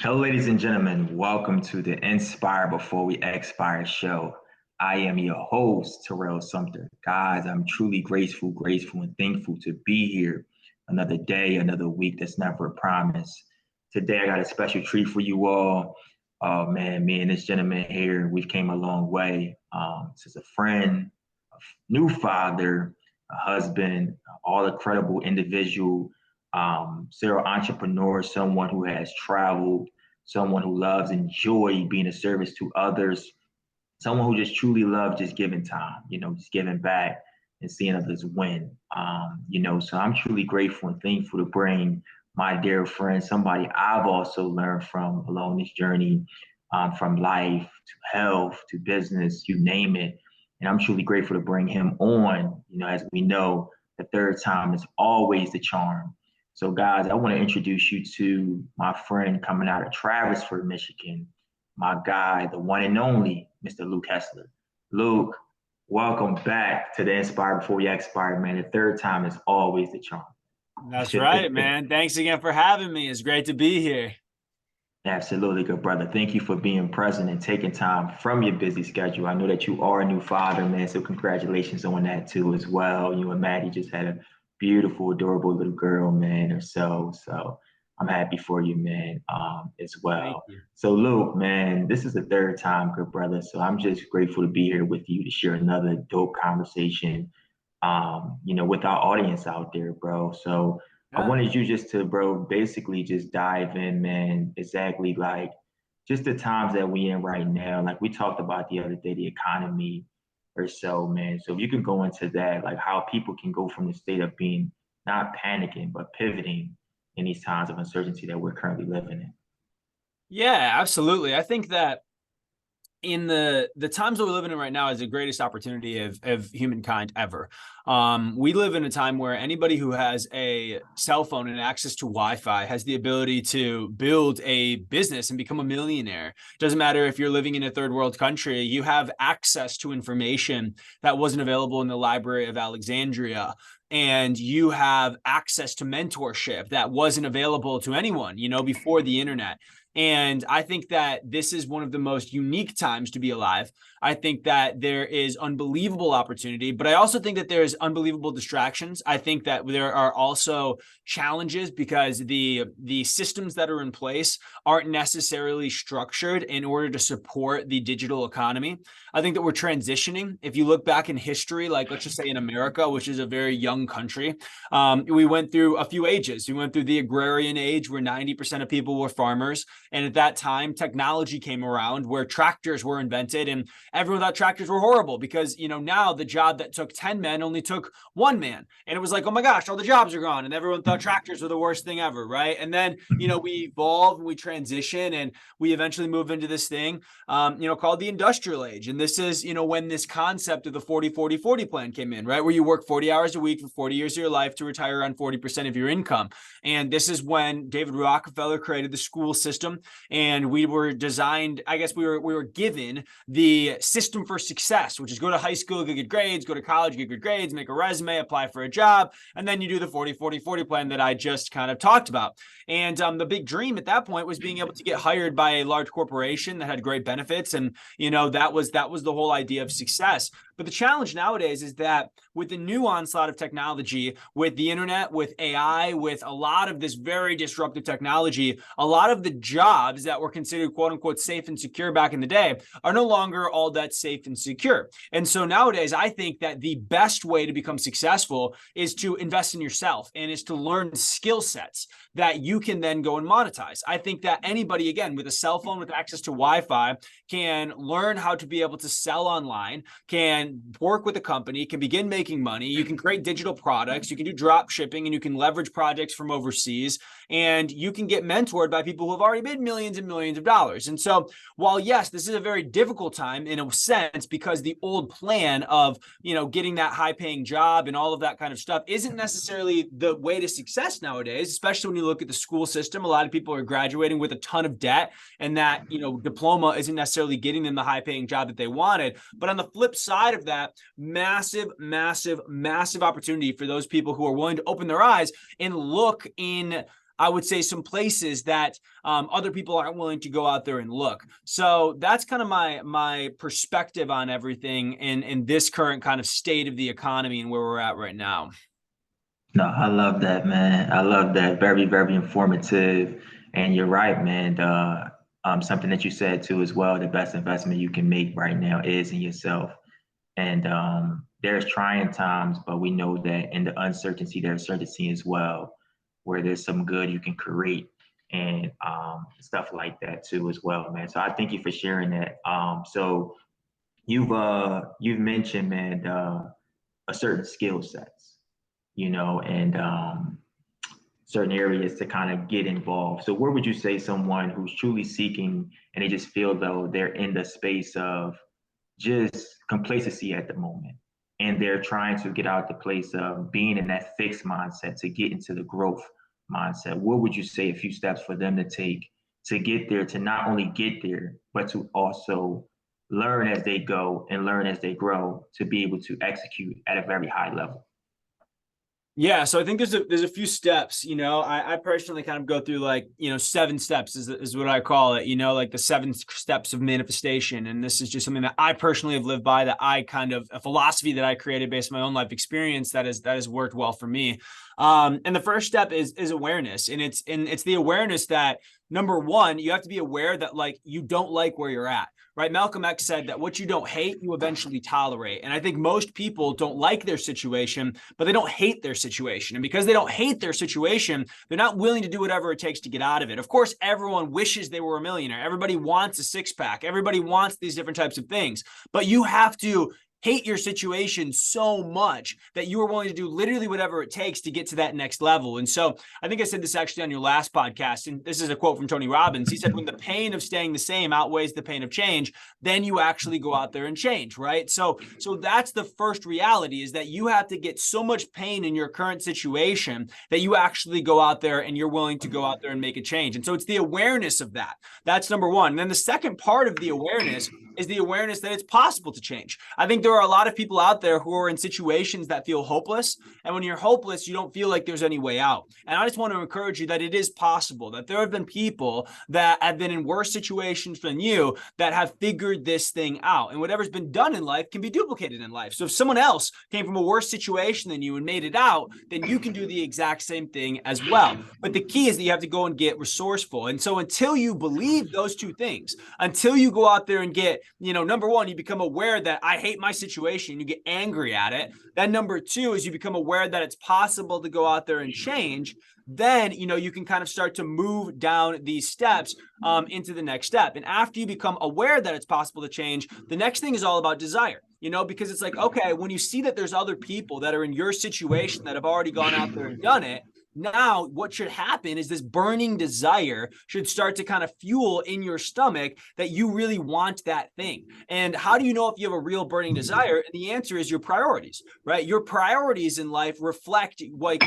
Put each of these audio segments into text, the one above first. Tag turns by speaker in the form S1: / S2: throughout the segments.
S1: Hello, ladies and gentlemen. Welcome to the Inspire Before We Expire show. I am your host, Terrell Sumter. Guys, I'm truly grateful, and thankful to be here. Another day, another week that's never a promise. Today, I got a special treat for you all. Oh, man, me and this gentleman here, we've came a long way. This is a friend, a new father, a husband, all a credible individual, serial entrepreneur, someone who has traveled, someone who loves and enjoy being a service to others, someone who just truly loves just giving time, just giving back and seeing others win. So I'm truly grateful and thankful to bring my dear friend, somebody I've also learned from along this journey, from life to health to business, you name it. And I'm truly grateful to bring him on. As we know, the third time is always the charm. So, guys, I want to introduce you to my friend coming out of Travisford, Michigan, my guy, the one and only Mr. Luke Hessler. Luke, welcome back to the Inspire Before We Expire, man. The third time is always the charm.
S2: That's right, man. Thanks again for having me. It's great to be here.
S1: Absolutely, good brother. Thank you for being present and taking time from your busy schedule. I know that you are a new father, man, so congratulations on that too as well. You and Maddie just had a beautiful, adorable little girl, man, or so. So I'm happy for you, man, as
S2: Thank
S1: well.
S2: you.
S1: So Luke, man, this is the third time, good brother. So I'm just grateful to be here with you to share another dope conversation, with our audience out there, bro. So I
S2: Yeah.
S1: wanted you just to, bro, basically just dive in, man, exactly like just the times that we in right now. Like we talked about the other day, the economy or so, man. So if you can go into that, like how people can go from the state of being not panicking, but pivoting in these times of uncertainty that we're currently living in.
S2: Yeah, absolutely. I think that in the times that we're living in right now is the greatest opportunity of humankind ever. We live in a time where anybody who has a cell phone and access to Wi-Fi has the ability to build a business and become a millionaire. Doesn't matter if you're living in a third world country, you have access to information that wasn't available in the Library of Alexandria. And you have access to mentorship that wasn't available to anyone, before the internet. And I think that this is one of the most unique times to be alive. I think that there is unbelievable opportunity, but I also think that there's unbelievable distractions. I think that there are also challenges because the systems that are in place aren't necessarily structured in order to support the digital economy. I think that we're transitioning. If you look back in history, like let's just say in America, which is a very young country, we went through a few ages. We went through the agrarian age where 90% of people were farmers. And at that time, technology came around where tractors were invented, and everyone thought tractors were horrible because, now the job that took 10 men only took one man. And it was like, oh my gosh, all the jobs are gone. And everyone thought tractors were the worst thing ever, right? And then, we evolve, we transition, and we eventually move into this thing, called the industrial age. And this is, when this concept of the 40-40-40 plan came in, right? Where you work 40 hours a week for 40 years of your life to retire on 40% of your income. And this is when David Rockefeller created the school system, and we were designed, I guess we were given the system for success, which is go to high school, get good grades, go to college, get good grades, make a resume, apply for a job, and then you do the 40-40-40 plan that I just kind of talked about. And the big dream at that point was being able to get hired by a large corporation that had great benefits, and that was the whole idea of success. But the challenge nowadays is that with the new onslaught of technology, with the internet, with AI, with a lot of this very disruptive technology, a lot of the jobs that were considered quote unquote safe and secure back in the day are no longer all that safe and secure. And so nowadays, I think that the best way to become successful is to invest in yourself and is to learn skill sets that you can then go and monetize. I think that anybody, again, with a cell phone with access to Wi-Fi can learn how to be able to sell online, can work with a company, can begin making money. You can create digital products, you can do drop shipping, and you can leverage projects from overseas, and you can get mentored by people who have already made millions and millions of dollars. And so while yes, this is a very difficult time in a sense, because the old plan of, getting that high paying job and all of that kind of stuff isn't necessarily the way to success nowadays, especially when you look at the school system. A lot of people are graduating with a ton of debt, and that, diploma isn't necessarily getting them the high paying job that they wanted. But on the flip side of that, massive, massive, massive opportunity for those people who are willing to open their eyes and look in I would say, some places that other people aren't willing to go out there and look. So that's kind of my perspective on everything in this current kind of state of the economy and where we're at right now.
S1: No, I love that, man. I love that. Very, very informative. And you're right, man. Something that you said too as well, the best investment you can make right now is in yourself. And there's trying times, but we know that in the uncertainty, there's certainty as well, where there's some good you can create and stuff like that too as well, man. So I thank you for sharing that. So you've mentioned, man, a certain skill sets, and certain areas to kind of get involved. So where would you say someone who's truly seeking and they just feel though they're in the space of just complacency at the moment and they're trying to get out the place of being in that fixed mindset to get into the growth mindset, what would you say a few steps for them to take to get there, to not only get there, but to also learn as they go and learn as they grow to be able to execute at a very high level?
S2: Yeah, so I think there's a few steps. I personally kind of go through, like, 7 steps is what I call it, like the 7 steps of manifestation. And this is just something that I personally have lived by, that I kind of, a philosophy that I created based on my own life experience that has worked well for me. And the first step is awareness. And it's the awareness that, number one, you have to be aware that, like, you don't like where you're at. Right? Malcolm X said that what you don't hate, you eventually tolerate. And I think most people don't like their situation, but they don't hate their situation. And because they don't hate their situation, they're not willing to do whatever it takes to get out of it. Of course, everyone wishes they were a millionaire. Everybody wants a six-pack. Everybody wants these different types of things. But you have to hate your situation so much that you are willing to do literally whatever it takes to get to that next level. And so I think I said this actually on your last podcast, and this is a quote from Tony Robbins. He said, when the pain of staying the same outweighs the pain of change, then you actually go out there and change, right? So that's the first reality, is that you have to get so much pain in your current situation that you actually go out there and you're willing to go out there and make a change. And so it's the awareness of that. That's number one. And then the second part of the awareness is the awareness that it's possible to change. I think there are a lot of people out there who are in situations that feel hopeless. And when you're hopeless, you don't feel like there's any way out. And I just want to encourage you that it is possible, that there have been people that have been in worse situations than you that have figured this thing out. And whatever's been done in life can be duplicated in life. So if someone else came from a worse situation than you and made it out, then you can do the exact same thing as well. But the key is that you have to go and get resourceful. And so until you believe those two things, until you go out there and get, number one, you become aware that I hate my situation, you get angry at it. Then number two is you become aware that it's possible to go out there and change. Then, you can kind of start to move down these steps into the next step. And after you become aware that it's possible to change, the next thing is all about desire. Because it's like, okay, when you see that there's other people that are in your situation that have already gone out there and done it, now what should happen is this burning desire should start to kind of fuel in your stomach that you really want that thing. And how do you know if you have a real burning desire? And the answer is your priorities, right? Your priorities in life reflect what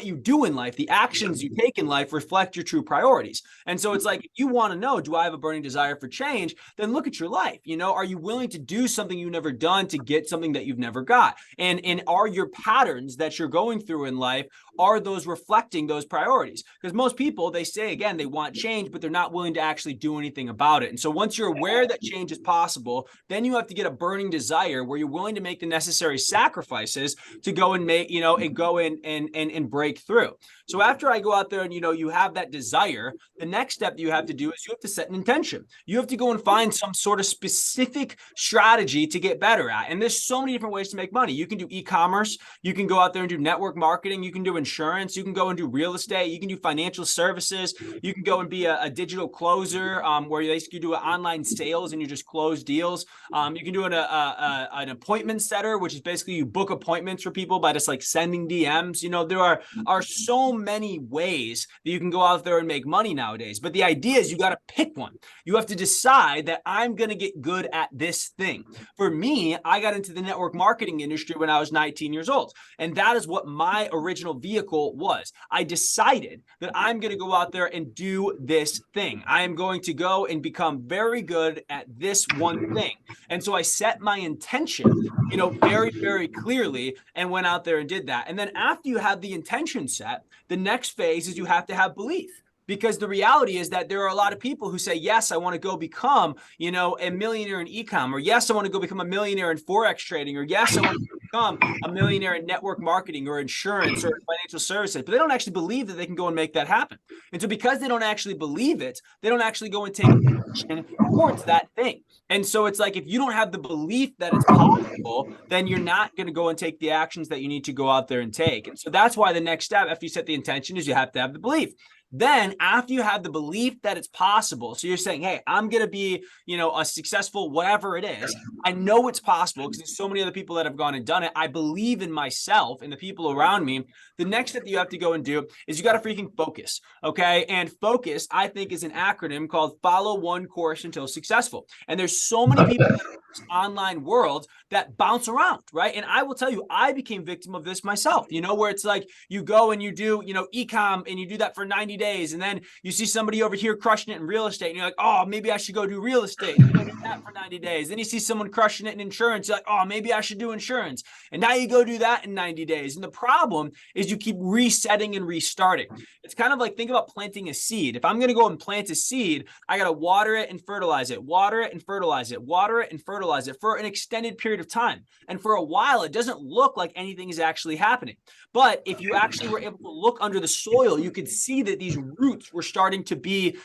S2: you do in life. The actions you take in life reflect your true priorities. And so it's like, if you want to know, do I have a burning desire for change? Then look at your life. Are you willing to do something you've never done to get something that you've never got? And are your patterns that you're going through in life, are those reflecting those priorities? Because most people, they say, again, they want change, but they're not willing to actually do anything about it. And so once you're aware that change is possible, then you have to get a burning desire where you're willing to make the necessary sacrifices to go and make, and go in and break through. So after I go out there and, you have that desire, the next step that you have to do is you have to set an intention. You have to go and find some sort of specific strategy to get better at. And there's so many different ways to make money. You can do e-commerce. You can go out there and do network marketing. You can do insurance. You can go and do real estate. You can do financial services. You can go and be a digital closer, where you basically do online sales and you just close deals. You can do an appointment setter, which is basically you book appointments for people by just like sending DMs. There are so many ways that you can go out there and make money nowadays. But the idea is you got to pick one. You have to decide that I'm going to get good at this thing. For me, I got into the network marketing industry when I was 19 years old. And that is what my original vehicle vehicle was. I decided that I'm going to go out there and do this thing. I am going to go and become very good at this one thing. And so I set my intention, very, very clearly and went out there and did that. And then after you have the intention set, the next phase is you have to have belief. Because the reality is that there are a lot of people who say, yes, I want to go become, a millionaire in e-com, or yes, I want to go become a millionaire in Forex trading, or yes, I want to become a millionaire in network marketing or insurance or financial services, but they don't actually believe that they can go and make that happen. And so because they don't actually believe it, they don't actually go and take action towards that thing. And so it's like, if you don't have the belief that it's possible, then you're not going to go and take the actions that you need to go out there and take. And so that's why the next step after you set the intention is you have to have the belief. Then after you have the belief that it's possible, so you're saying, hey, I'm going to be, a successful, whatever it is. I know it's possible because there's so many other people that have gone and done it. I believe in myself and the people around me. The next step that you have to go and do is you got to freaking focus. Okay. And focus, I think, is an acronym called follow one course until successful. And there's so many people in this online world that bounce around, right? And I will tell you, I became victim of this myself, where it's like you go and you do, e-com and you do that for 90 days. And then you see somebody over here crushing it in real estate. And you're like, oh, maybe I should go do real estate. And you go do that for 90 days. Then you see someone crushing it in insurance. You're like, oh, maybe I should do insurance. And now you go do that in 90 days. And the problem is you keep resetting and restarting. It's kind of like, think about planting a seed. If I'm going to go and plant a seed, I got to water it and fertilize it, water it and fertilize it, water it and fertilize it for an extended period of time. And for a while, it doesn't look like anything is actually happening. But if you actually were able to look under the soil, you could see that these roots were starting to be,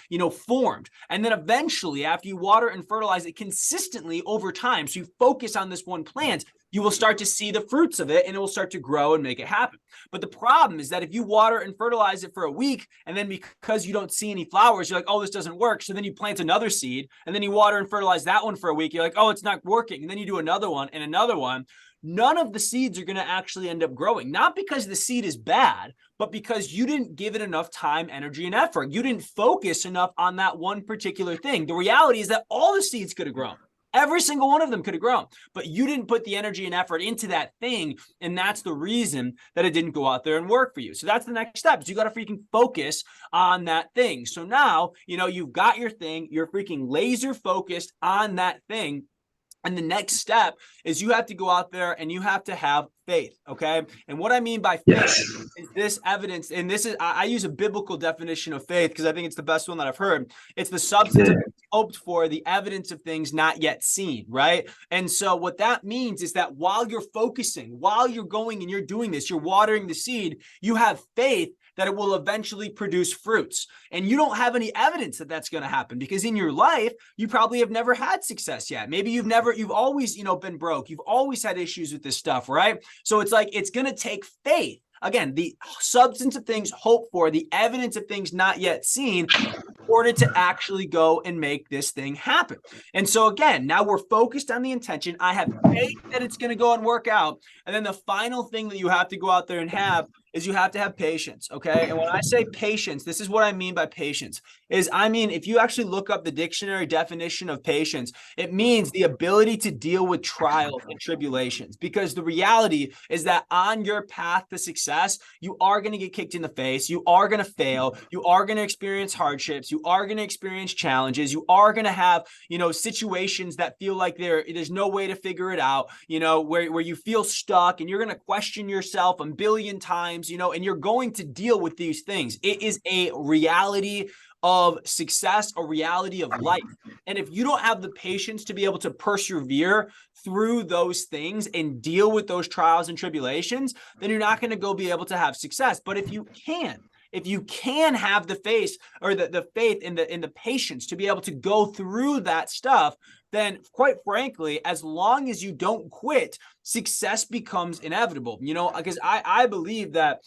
S2: formed. And then eventually, after you water and fertilize it consistently over time, so you focus on this one plant, you will start to see the fruits of it and it will start to grow and make it happen. But the problem is that if you water and fertilize it for a week, and then because you don't see any flowers, you're like, oh, this doesn't work. So then you plant another seed, and then you water and fertilize that one for a week. You're like, oh, it's not working. And then you do another one and another one. None of the seeds are going to actually end up growing, not because the seed is bad, but because you didn't give it enough time, energy, and effort. You didn't focus enough on that one particular thing. The reality is that all the seeds could have grown. Every single one of them could have grown, but you didn't put the energy and effort into that thing. And that's the reason that it didn't go out there and work for you. So that's the next step, is you got to freaking focus on that thing. So now, you've got your thing, you're freaking laser focused on that thing. And the next step is you have to go out there and you have to have faith. Okay. And what I mean by faith is this evidence. And this is, I use a biblical definition of faith because I think it's the best one that I've heard. It's the substance of hoped for, the evidence of things not yet seen. Right. And so what that means is that while you're focusing, while you're going and you're doing this, you're watering the seed, you have faith that it will eventually produce fruits. And you don't have any evidence that that's going to happen because in your life, you probably have never had success yet. Maybe you've always, been broke. You've always had issues with this stuff, right? So it's like, it's going to take faith. Again, the substance of things hoped for, the evidence of things not yet seen, in order to actually go and make this thing happen. And so again, now we're focused on the intention. I have faith that it's going to go and work out. And then the final thing that you have to go out there and have is you have to have patience. Okay. And when I say patience, this is what I mean by patience if you actually look up the dictionary definition of patience, it means the ability to deal with trials and tribulations, because the reality is that on your path to success, you are going to get kicked in the face. You are going to fail. You are going to experience hardships. You are going to experience challenges. You are going to have, situations that feel like there's no way to figure it out, where you feel stuck and you're going to question yourself a billion times, and you're going to deal with these things. It is a reality of success, a reality of life. And if you don't have the patience to be able to persevere through those things and deal with those trials and tribulations, then you're not going to go be able to have success. But if you can have the faith or the faith in the patience to be able to go through that stuff, then quite frankly, as long as you don't quit, success becomes inevitable, because I believe that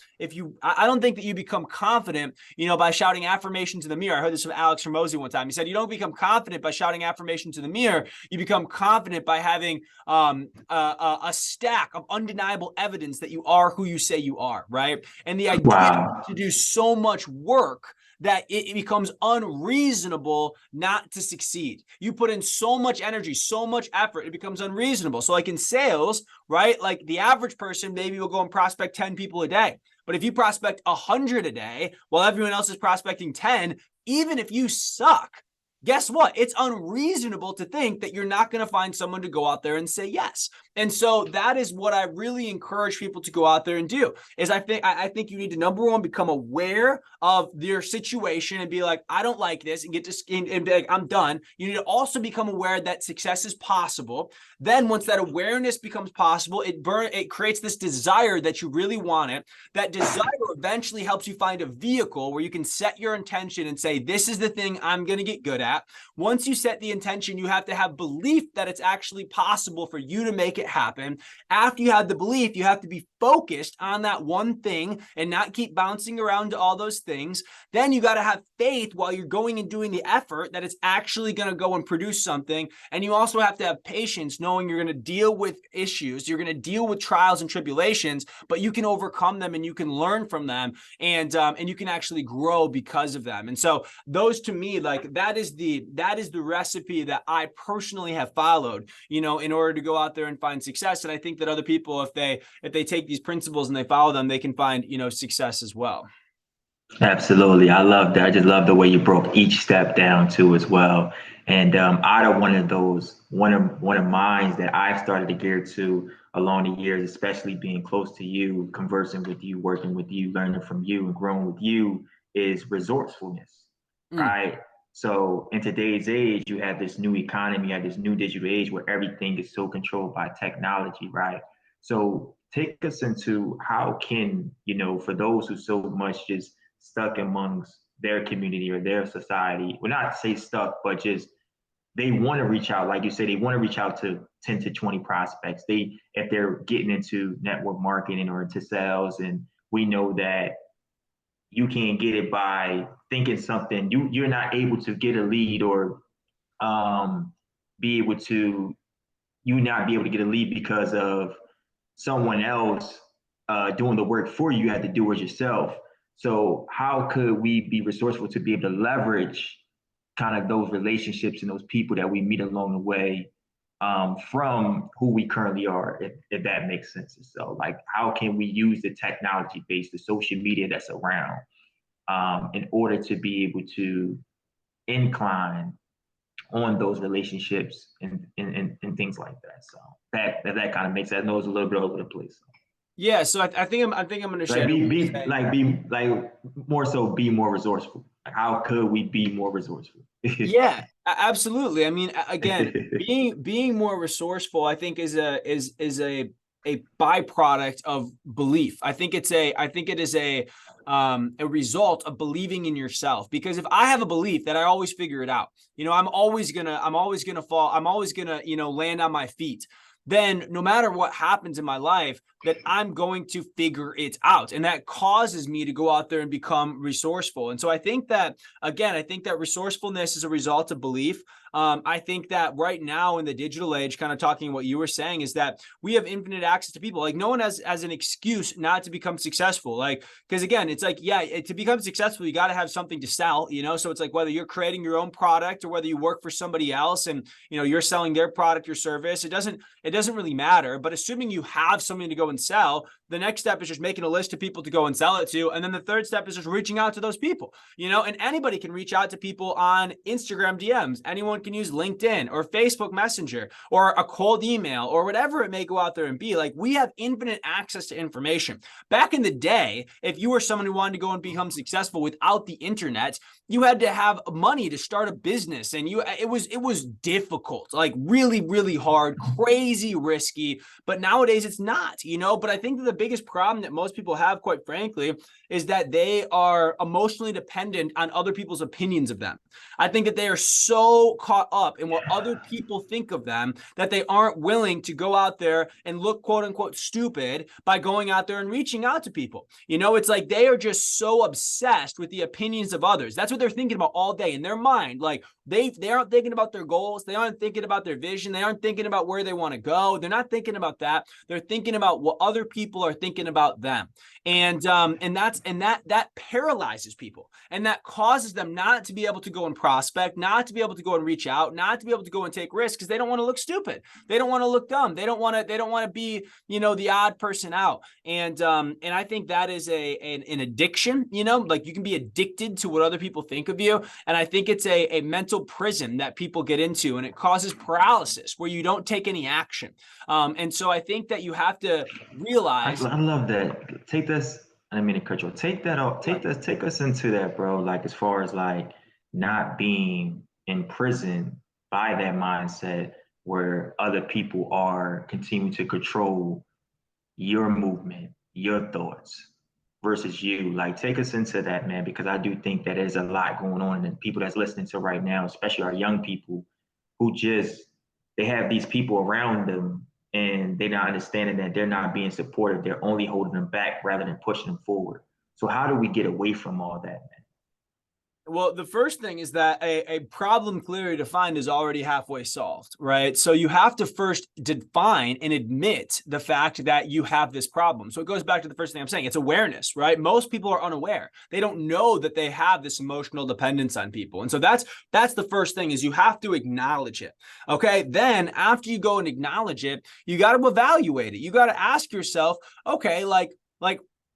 S2: I don't think that you become confident, by shouting affirmations in the mirror. I heard this from Alex Hormozy one time. He said, you don't become confident by shouting affirmations in the mirror. You become confident by having a stack of undeniable evidence that you are who you say you are, right? And the idea to do so much work that it becomes unreasonable not to succeed. You put in so much energy, so much effort, it becomes unreasonable. So like in sales, right? Like the average person maybe will go and prospect 10 people a day. But if you prospect 100 a day while everyone else is prospecting 10, even if you suck, guess what? It's unreasonable to think that you're not going to find someone to go out there and say yes. And so that is what I really encourage people to go out there and do. Is I think you need to, number one, become aware of your situation and be like, I don't like this, and get to and be like, I'm done. You need to also become aware that success is possible. Then once that awareness becomes possible, it creates this desire that you really want it. That desire eventually helps you find a vehicle where you can set your intention and say, this is the thing I'm going to get good at. Once you set the intention, you have to have belief that it's actually possible for you to make it happen. After you have the belief, you have to be focused on that one thing and not keep bouncing around to all those things. Then you got to have faith while you're going and doing the effort that it's actually going to go and produce something. And you also have to have patience, knowing you're going to deal with issues, you're going to deal with trials and tribulations, but you can overcome them and you can learn from them, and you can actually grow because of them. And so those, to me, like that is the recipe that I personally have followed, in order to go out there and find success. And I think that other people, if they take these principles and they follow them, they can find, success as well.
S1: Absolutely. I love that. I just love the way you broke each step down too as well. And out of one of mine that I've started to gear to along the years, especially being close to you, conversing with you, working with you, learning from you, and growing with you, is resourcefulness, right? So in today's age, you have this new economy, you have this new digital age where everything is so controlled by technology, right? So take us into how can, for those who so much just stuck amongst their community or their society, well, not say stuck, but just they want to reach out. Like you said, they want to reach out to 10 to 20 prospects. If they're getting into network marketing or into sales, and we know that you can't get it by thinking something. You're not able to get a lead or not be able to get a lead because of someone else doing the work for you. You have to do it yourself. So how could we be resourceful to be able to leverage kind of those relationships and those people that we meet along the way from who we currently are, if that makes sense? So like, how can we use the technology based, the social media that's around in order to be able to incline on those relationships and things like that? So that kind of makes sense. I know it's a little bit over the place. So.
S2: Yeah, so I think I'm going to share.
S1: Be more so be more resourceful. Like, how could we be more resourceful?
S2: Yeah, absolutely. I mean, again, being more resourceful, I think is a byproduct of belief. I think it is a result of believing in yourself. Because if I have a belief that I always figure it out, I'm always gonna fall, I'm always gonna, land on my feet, then no matter what happens in my life, that I'm going to figure it out. And that causes me to go out there and become resourceful. And so I think that resourcefulness is a result of belief. I think that right now in the digital age, kind of talking what you were saying, is that we have infinite access to people. Like, no one has an excuse not to become successful. Like, because again, it's like, to become successful, you got to have something to sell, so it's like whether you're creating your own product or whether you work for somebody else and, you're selling their product or service, it doesn't really matter. But assuming you have something to go and sell, the next step is just making a list of people to go and sell it to. And then the third step is just reaching out to those people, and anybody can reach out to people on Instagram DMs. Anyone can use LinkedIn or Facebook Messenger or a cold email or whatever it may go out there and be. Like, we have infinite access to information. Back in the day, if you were someone who wanted to go and become successful without the internet, you had to have money to start a business, and it was difficult, like really, really hard, crazy risky. But nowadays it's not, but I think that the biggest problem that most people have, quite frankly, is that they are emotionally dependent on other people's opinions of them. I think that they are so caught up in what other people think of them that they aren't willing to go out there and look, quote unquote, stupid by going out there and reaching out to people. It's like they are just so obsessed with the opinions of others. That's what they're thinking about all day in their mind. Like, they aren't thinking about their goals. They aren't thinking about their vision. They aren't thinking about where they want to go. They're not thinking about that. They're thinking about what other people are thinking about them. And that paralyzes people, and that causes them not to be able to go and prospect, not to be able to go and reach out, not to be able to go and take risks, because they don't want to look stupid. They don't want to look dumb. They don't want to be, the odd person out. And I think that is an addiction, like you can be addicted to what other people think of you. And I think it's a mental prison that people get into, and it causes paralysis where you don't take any action. And so I think that you have to realize.
S1: I love that. Take this. I didn't mean to cut you off. Take that off. Take us into that, bro. Like as far as like not being in prison by that mindset where other people are continuing to control your movement, your thoughts versus you. Like take us into that, man, because I do think that there's a lot going on, and people that's listening to right now, especially our young people, who just they have these people around them and they're not understanding that they're not being supported. They're only holding them back rather than pushing them forward. So how do we get away from all that, man?
S2: Well, the first thing is that a problem clearly defined is already halfway solved, right? So you have to first define and admit the fact that you have this problem. So it goes back to the first thing I'm saying. It's awareness, right? Most people are unaware. They don't know that they have this emotional dependence on people. And so that's the first thing, is you have to acknowledge it. Okay. Then after you go and acknowledge it, you got to evaluate it. You got to ask yourself, okay, like,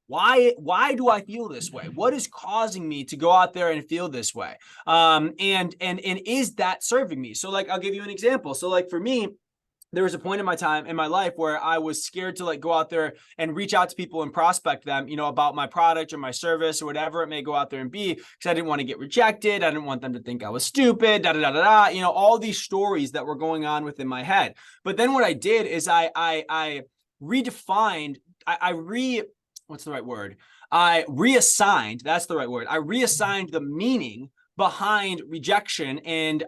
S2: why do I feel this way? What is causing me to go out there and feel this way? And is that serving me? So like, I'll give you an example. So like for me, there was a point in my life where I was scared to like go out there and reach out to people and prospect them, about my product or my service or whatever it may go out there and be, because I didn't want to get rejected. I didn't want them to think I was stupid, all these stories that were going on within my head. But then what I did is I redefined, what's the right word? I reassigned the meaning behind rejection and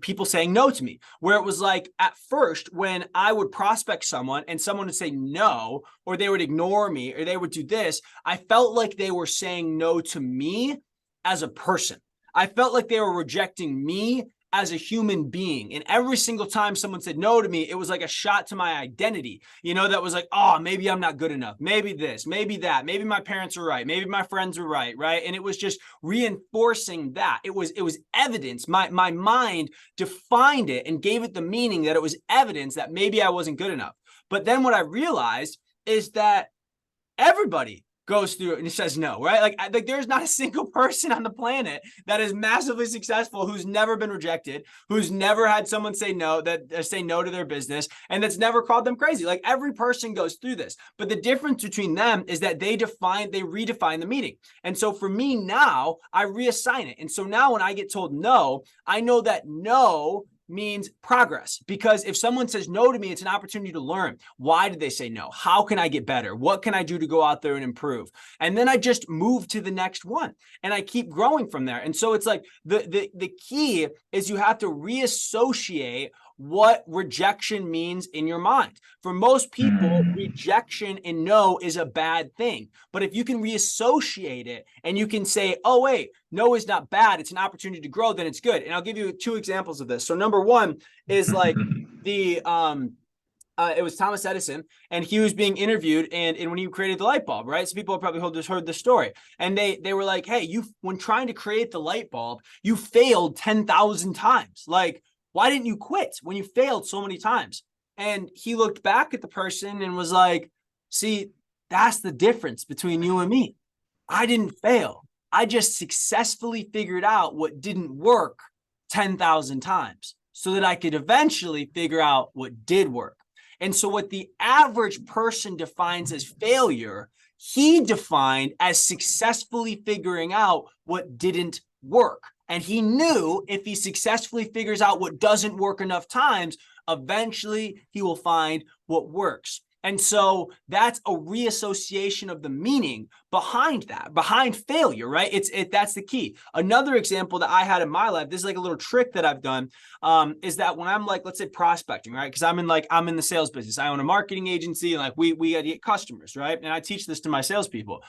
S2: people saying no to me, where it was like at first when I would prospect someone and someone would say no, or they would ignore me, or they would do this, I felt like they were saying no to me as a person. I felt like they were rejecting me as a human being. And every single time someone said no to me, it was like a shot to my identity, that was like, oh, maybe I'm not good enough. Maybe this, maybe that, maybe my parents were right. Maybe my friends were right. Right. And it was just reinforcing that. It was evidence. My mind defined it and gave it the meaning that it was evidence that maybe I wasn't good enough. But then what I realized is that everybody goes through it and says no, right? Like there's not a single person on the planet that is massively successful who's never been rejected, who's never had someone say no to their business, and that's never called them crazy. Like every person goes through this, but the difference between them is that they redefine the meaning. And so for me now, I reassign it. And so now when I get told no, I know that no means progress, because if someone says no to me, it's an opportunity to learn. Why did they say no? How can I get better? What can I do to go out there and improve? And then I just move to the next one and I keep growing from there. And so it's like the key is you have to reassociate what rejection means in your mind. For most people, rejection and no is a bad thing. But if you can reassociate it and you can say, oh, wait, no is not bad, it's an opportunity to grow, then it's good. And I'll give you two examples of this. So number one is like it was Thomas Edison, and he was being interviewed, and when he created the light bulb, right? So people have probably heard this story, and they were like, hey, when trying to create the light bulb, you failed 10,000 times. Like, why didn't you quit when you failed so many times? And he looked back at the person and was like, see, that's the difference between you and me. I didn't fail. I just successfully figured out what didn't work 10,000 times so that I could eventually figure out what did work. And so what the average person defines as failure, he defined as successfully figuring out what didn't work. And he knew if he successfully figures out what doesn't work enough times, eventually he will find what works. And so that's a reassociation of the meaning behind failure, right? That's the key. Another example that I had in my life, this is like a little trick that I've done, is that when I'm like, let's say prospecting, right? Because I'm in the sales business. I own a marketing agency, and like we get customers, right? And I teach this to my salespeople.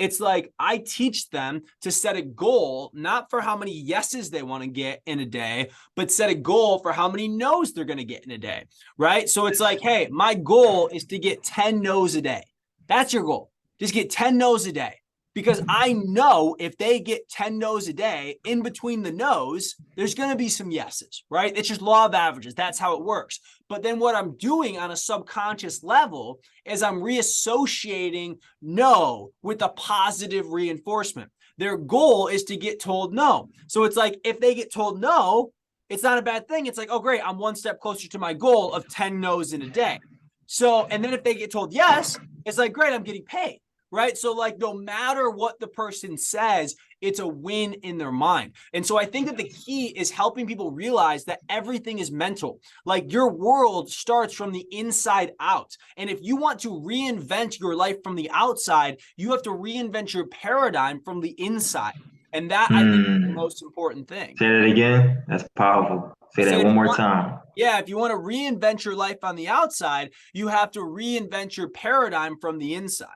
S2: It's like I teach them to set a goal, not for how many yeses they want to get in a day, but set a goal for how many no's they're going to get in a day, right? So it's like, hey, my goal is to get 10 no's a day. That's your goal. Just get 10 no's a day. Because I know if they get 10 no's a day, in between the no's, there's going to be some yeses, right? It's just law of averages. That's how it works. But then what I'm doing on a subconscious level is I'm reassociating no with a positive reinforcement. Their goal is to get told no. So it's like if they get told no, it's not a bad thing. It's like, oh, great, I'm one step closer to my goal of 10 no's in a day. So, and then if they get told yes, it's like, great, I'm getting paid. Right. So like no matter what the person says, it's a win in their mind. And so I think that the key is helping people realize that everything is mental. Like your world starts from the inside out. And if you want to reinvent your life from the outside, you have to reinvent your paradigm from the inside. And that I think is the most important thing.
S1: Say that again. That's powerful. Say that one more time.
S2: Yeah, if you want to reinvent your life on the outside, you have to reinvent your paradigm from the inside.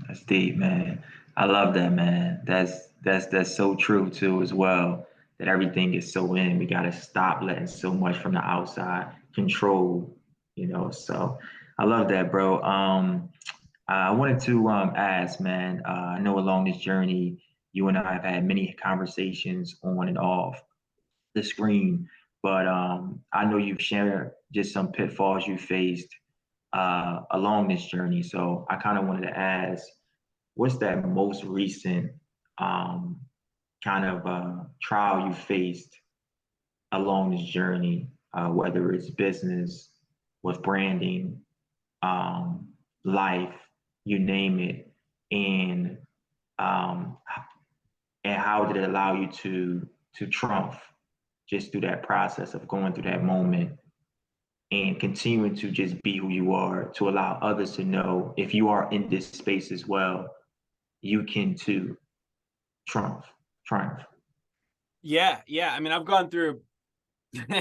S1: That's deep, man. I love that, man. That's so true too, as well. That everything is so in. We gotta stop letting so much from the outside control, So I love that, bro. I wanted to ask, man. I know along this journey, you and I have had many conversations on and off the screen, but I know you've shared just some pitfalls you faced along this journey. So I kind of wanted to ask, what's that most recent kind of trial you faced along this journey, whether it's business, with branding, life, you name it, and um, and how did it allow you to triumph just through that process of going through that moment and continuing to just be who you are, to allow others to know if you are in this space as well, you can too triumph.
S2: Yeah. I mean, I've gone through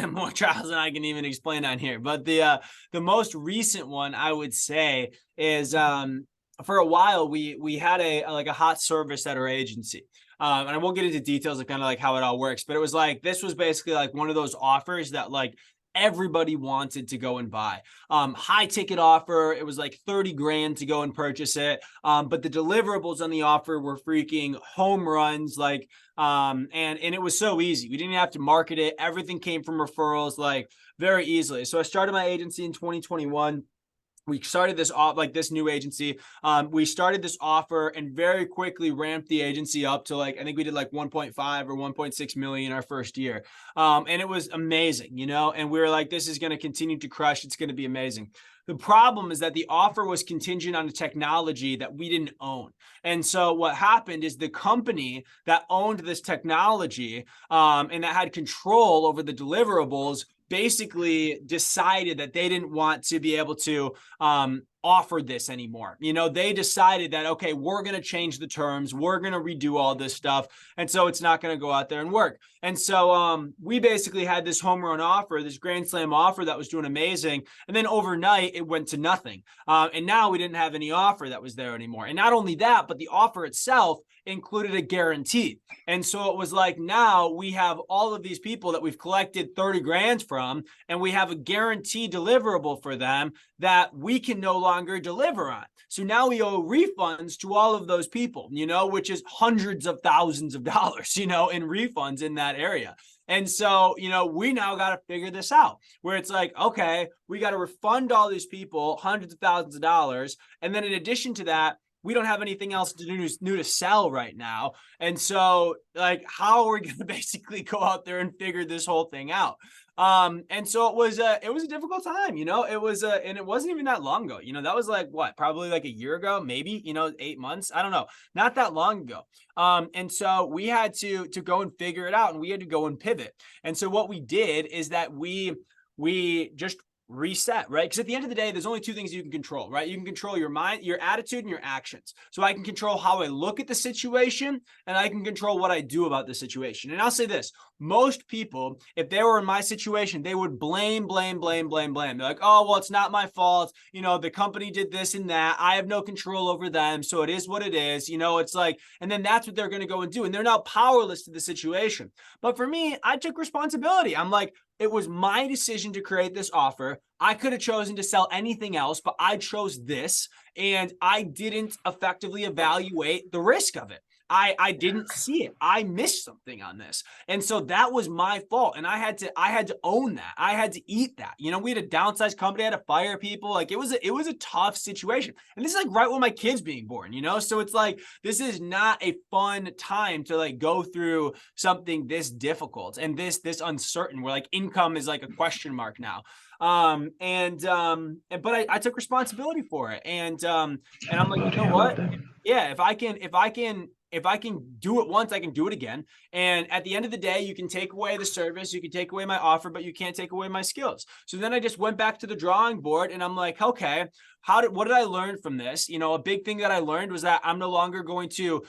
S2: more trials than I can even explain on here. But the most recent one I would say is for a while we had a hot service at our agency. And I won't get into details of kind of like how it all works, but it was like this was basically like one of those offers that like everybody wanted to go and buy. High ticket offer. It was like 30 grand to go and purchase it. But the deliverables on the offer were freaking home runs. Like, and it was so easy. We didn't have to market it. Everything came from referrals, like very easily. So I started my agency in 2021. We started this off like this new agency. We started this offer and very quickly ramped the agency up to like, I think we did like 1.5 or 1.6 million our first year. And it was amazing, and we were like, this is going to continue to crush. It's going to be amazing. The problem is that the offer was contingent on a technology that we didn't own. And so what happened is the company that owned this technology and that had control over the deliverables basically decided that they didn't want to be able to offer this anymore. They decided that, okay, we're going to change the terms. We're going to redo all this stuff. And so it's not going to go out there and work. And so we basically had this home run offer, this grand slam offer that was doing amazing. And then overnight it went to nothing. And now we didn't have any offer that was there anymore. And not only that, but the offer itself included a guarantee. And so it was like, now we have all of these people that we've collected 30 grand from, and we have a guaranteed deliverable for them that we can no longer deliver on. So now we owe refunds to all of those people, which is hundreds of thousands of dollars, in refunds in that area. And so, we now got to figure this out where it's like, okay, we got to refund all these people hundreds of thousands of dollars. And then in addition to that, we don't have anything else to new to sell right now. And so like, how are we going to basically go out there and figure this whole thing out? And so it was a difficult time, it was, and it wasn't even that long ago, that was like probably like a year ago, maybe, 8 months. I don't know, not that long ago. And so we had to go and figure it out, and we had to go and pivot. And so what we did is that we just reset, right? Because at the end of the day, there's only two things you can control, right? You can control your mind, your attitude, and your actions. So I can control how I look at the situation, and I can control what I do about the situation. And I'll say this, most people, if they were in my situation, they would blame. They're like, oh, well, it's not my fault. You know, the company did this and that. I have no control over them. So it is what it is. You know, it's like, and then that's what they're going to go and do. And they're now powerless to the situation. But for me, I took responsibility. I'm like, it was my decision to create this offer. I could have chosen to sell anything else, but I chose this, and I didn't effectively evaluate the risk of it. I didn't see it. I missed something on this. And so that was my fault. And I had to own that. I had to eat that. You know, we had a downsized company, I had to fire people. Like it was a tough situation. And this is like right when my kid's being born, you know? So it's like, this is not a fun time to like go through something this difficult and this uncertain, where like income is like a question mark now. But I took responsibility for it. And I'm like, you know what? Yeah, if I can do it once, I can do it again. And at the end of the day, you can take away the service, you can take away my offer, but you can't take away my skills. So then I just went back to the drawing board, and I'm like, okay, what did I learn from this? You know, a big thing that I learned was that I'm no longer going to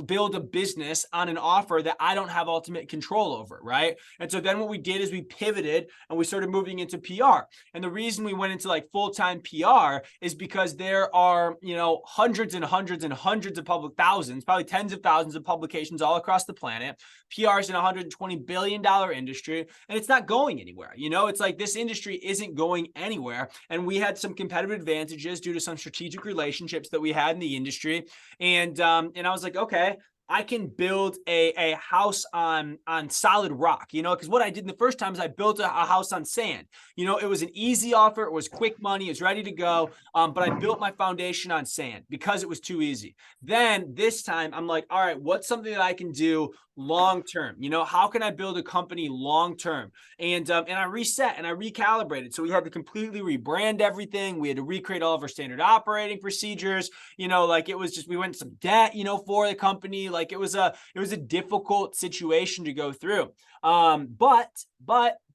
S2: build a business on an offer that I don't have ultimate control over, right? And so then what we did is we pivoted and we started moving into PR. And the reason we went into like full-time PR is because there are, you know, hundreds and hundreds and hundreds of thousands, probably tens of thousands of publications all across the planet. PR is an $120 billion industry, and it's not going anywhere. You know, it's like this industry isn't going anywhere. And we had some competitive advantages due to some strategic relationships that we had in the industry. And I was like, okay, I can build a house on solid rock, you know, because what I did the first time is I built a house on sand. You know, it was an easy offer. It was quick money. It was ready to go. But I built my foundation on sand because it was too easy. Then this time I'm like, all right, what's something that I can do long term? You know, how can I build a company long term? And I reset and I recalibrated. So we had to completely rebrand everything. We had to recreate all of our standard operating procedures. You know, like it was just, we went some debt, you know, for the company. Like it was a difficult situation to go through. But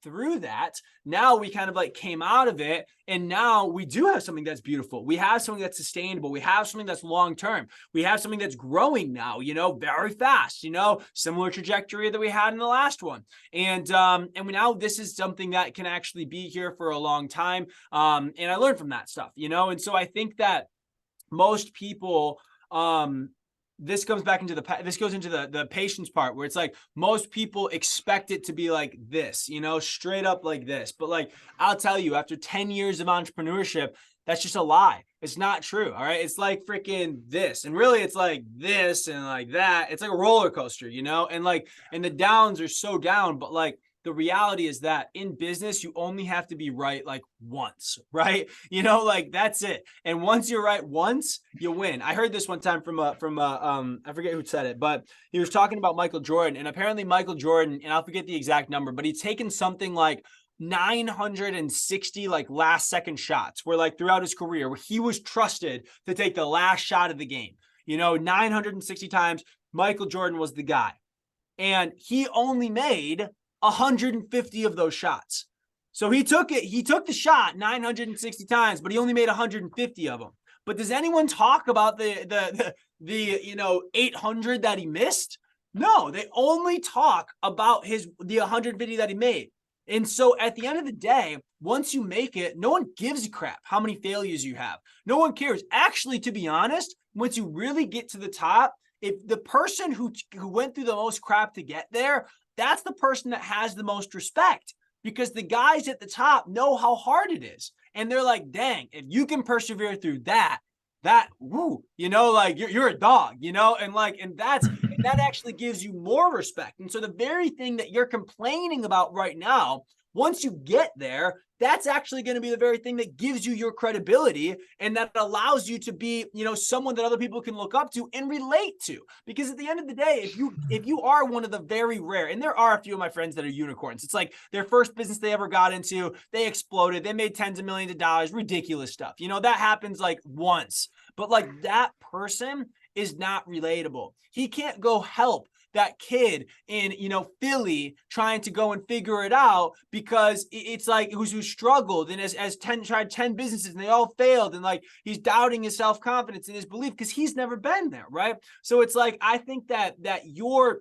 S2: through that, now we kind of like came out of it, and now we do have something that's beautiful. We have something that's sustainable. We have something that's long-term. We have something that's growing now, you know, very fast, you know, similar trajectory that we had in the last one. And we now, this is something that can actually be here for a long time. And I learned from that stuff, you know? And so I think that most people, this goes into the patience part, where it's like most people expect it to be like this, you know, straight up like this. But like, I'll tell you, after 10 years of entrepreneurship, that's just a lie. It's not true. All right. It's like freaking this. And really it's like this and like that. It's like a roller coaster, you know, and the downs are so down, but like, the reality is that in business, you only have to be right like once, right? You know, like that's it. And once you're right once, you win. I heard this one time from I forget who said it, but he was talking about Michael Jordan, and apparently Michael Jordan, and I'll forget the exact number, but he'd taken something like 960 like last second shots, where like throughout his career, where he was trusted to take the last shot of the game. You know, 960 times Michael Jordan was the guy, and he only made 150 of those shots. So he took the shot 960 times, but he only made 150 of them. But does anyone talk about the you know, 800 that he missed? No, they only talk about the 150 that he made. And so at the end of the day, once you make it, no one gives a crap how many failures you have. No one cares. Actually, to be honest, once you really get to the top, if the person who went through the most crap to get there, that's the person that has the most respect, because the guys at the top know how hard it is. And they're like, dang, if you can persevere through that, woo, you know, like you're a dog, you know, and that actually gives you more respect. And so the very thing that you're complaining about right now, once you get there, that's actually going to be the very thing that gives you your credibility, and that allows you to be, you know, someone that other people can look up to and relate to. Because at the end of the day, if you are one of the very rare, and there are a few of my friends that are unicorns, it's like their first business they ever got into, they exploded, they made tens of millions of dollars, ridiculous stuff. You know, that happens like once, but like that person is not relatable. He can't go help that kid in, Philly trying to go and figure it out because it's like who struggled and has tried 10 businesses and they all failed. And like, he's doubting his self-confidence and his belief because he's never been there. Right. So it's like, I think that your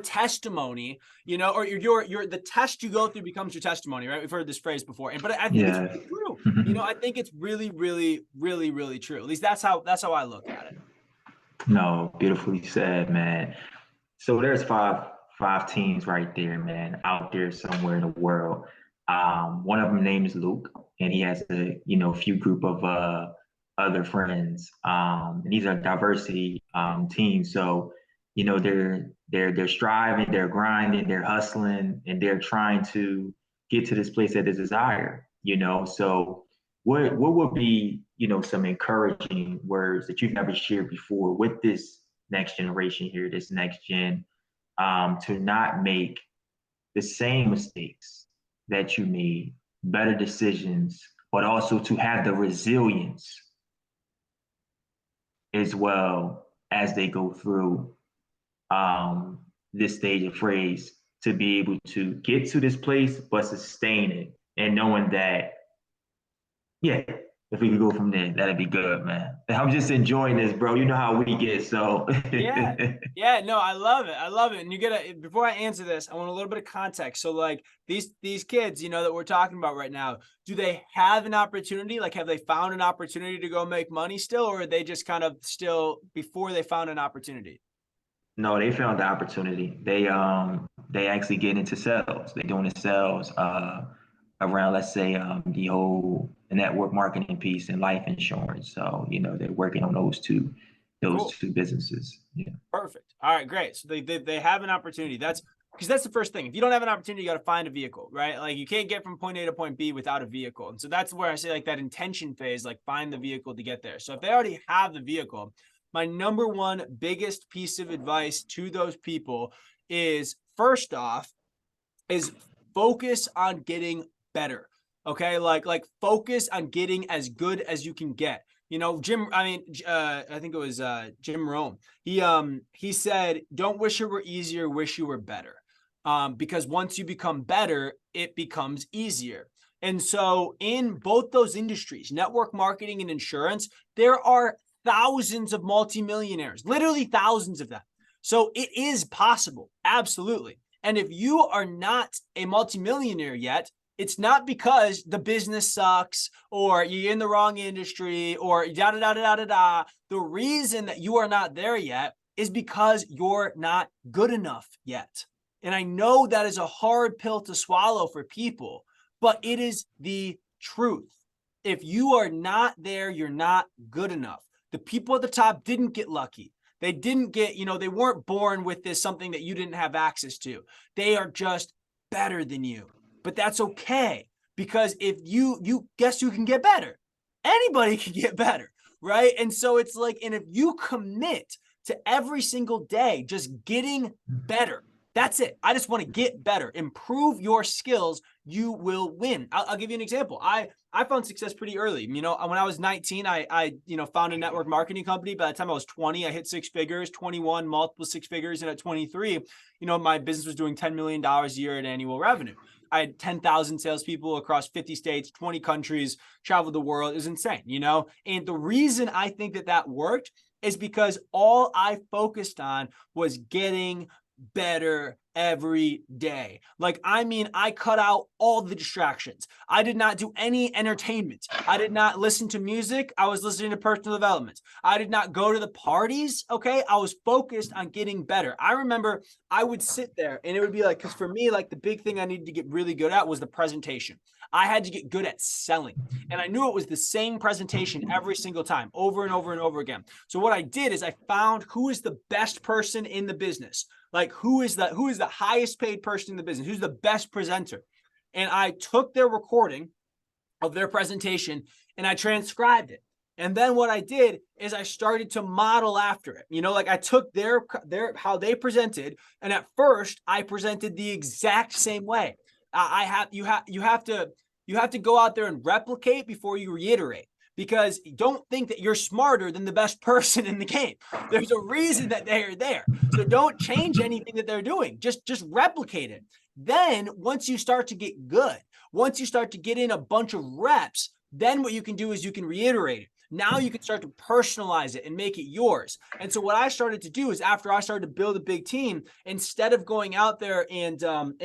S2: testimony, or your the test you go through becomes your testimony, right? We've heard this phrase before, but I think it's really true. I think it's really, really, really, really true. At least that's how I look at it.
S1: No, beautifully said, man. So there's five teams right there, man, out there somewhere in the world. One of them named is Luke, and he has a few group of other friends. And these are diversity teams. So they're striving, they're grinding, they're hustling, and they're trying to get to this place that they desire. So what would be some encouraging words that you've never shared before with this next generation here, this next gen, to not make the same mistakes that you made, better decisions, but also to have the resilience as well as they go through this stage of phrase to be able to get to this place, but sustain it and knowing that, yeah, if we could go from there, that'd be good, man. I'm just enjoying this, bro. You know how we get, so.
S2: Yeah, no, I love it. I love it. And before I answer this, I want a little bit of context. So like these kids, that we're talking about right now, do they have an opportunity? Like, have they found an opportunity to go make money still, or are they just kind of still before they found an opportunity?
S1: No, they found the opportunity. They actually get into sales. They're doing the sales around, let's say, the whole network marketing piece and life insurance. So they're working on those two businesses. Yeah.
S2: Perfect. All right, great. So they have an opportunity. That's because that's the first thing. If you don't have an opportunity, you got to find a vehicle, right? Like, you can't get from point A to point B without a vehicle. And so that's where I say, like, that intention phase, like, find the vehicle to get there. So if they already have the vehicle, my number one biggest piece of advice to those people is, first off, is focus on getting better. Okay. Like focus on getting as good as you can get. I think it was Jim Rome. He said, don't wish it were easier, wish you were better. Because once you become better, it becomes easier. And so in both those industries, network marketing and insurance, there are thousands of multimillionaires, literally thousands of them. So it is possible. Absolutely. And if you are not a multimillionaire yet, it's not because the business sucks or you're in the wrong industry or da da da da da da. The reason that you are not there yet is because you're not good enough yet. And I know that is a hard pill to swallow for people, but it is the truth. If you are not there, you're not good enough. The people at the top didn't get lucky. They didn't get, they weren't born with this something that you didn't have access to. They are just better than you. But that's okay, because if you guess you can get better, anybody can get better, right? And so it's like, and if you commit to every single day just getting better, that's it. I just want to get better, improve your skills, you will win. I'll give you an example. I found success pretty early. When I was 19, I found a network marketing company. By the time I was 20, I hit six figures, 21, multiple six figures. And at 23, my business was doing $10 million a year in annual revenue. I had 10,000 salespeople across 50 states, 20 countries, traveled the world. It was insane, And the reason I think that worked is because all I focused on was getting better every day. I cut out all the distractions. I did not do any entertainment. I did not listen to music. I was listening to personal development. I did not go to the parties. Okay. I was focused on getting better. I remember I would sit there and it would be like, because for me, like, the big thing I needed to get really good at was the presentation. I had to get good at selling. And I knew it was the same presentation every single time, over and over and over again. So what I did is I found who is the best person in the business. Like, who is the highest paid person in the business? Who's the best presenter? And I took their recording of their presentation and I transcribed it. And then what I did is I started to model after it. I took their how they presented, and at first I presented the exact same way. You have to go out there and replicate before you reiterate. because don't think that you're smarter than the best person in the game. There's a reason that they are there. So don't change anything that they're doing. Just replicate it. Then once you start to get good, once you start to get in a bunch of reps, then what you can do is you can reiterate it. Now you can start to personalize it and make it yours. And so what I started to do is, after I started to build a big team, instead of going out there and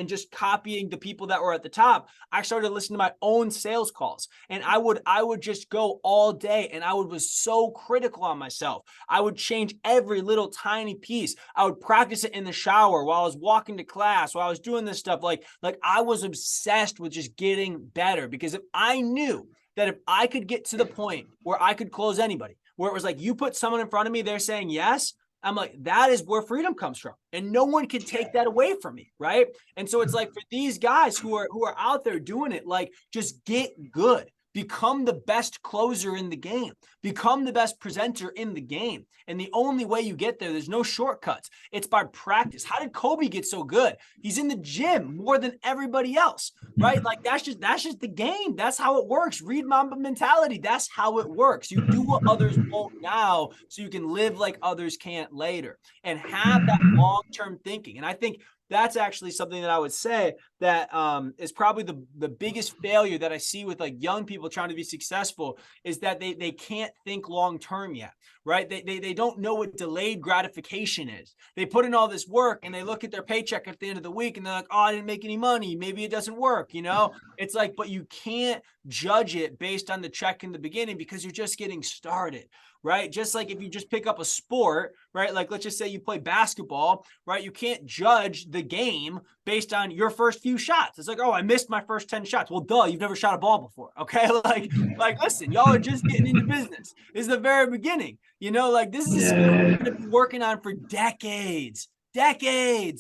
S2: just copying the people that were at the top, I started listening to my own sales calls. And I would just go all day, and I was so critical on myself. I would change every little tiny piece. I would practice it in the shower while I was walking to class, while I was doing this stuff. Like I was obsessed with just getting better, because if I knew that if I could get to the point where I could close anybody, where it was like, you put someone in front of me, they're saying yes, I'm like, that is where freedom comes from. And no one can take that away from me, right? And so it's like, for these guys who are out there doing it, like, just get good. Become the best closer in the game. Become the best presenter in the game. And the only way you get there, there's no shortcuts. It's by practice. How did Kobe get so good? He's in the gym more than everybody else, right? Like, that's just the game. That's how it works. Read Mamba mentality. That's how it works. You do what others won't now, so you can live like others can't later, and have that long-term thinking. And I think that's actually something that I would say that is probably the biggest failure that I see with like young people trying to be successful, is that they can't think long term yet, right? They don't know what delayed gratification is. They put in all this work, and they look at their paycheck at the end of the week, and they're like, oh, I didn't make any money. Maybe it doesn't work, you know? It's like, but you can't judge it based on the check in the beginning, because you're just getting started, right? Just like if you just pick up a sport, right? Like, let's just say you play basketball, right? You can't judge the game based on your first few shots. It's like, oh, I missed my first 10 shots. Well, duh, you've never shot a ball before. Okay. Like, listen, y'all are just getting into business. This is the very beginning, you know, like, this is a skill you're going to be working on for decades,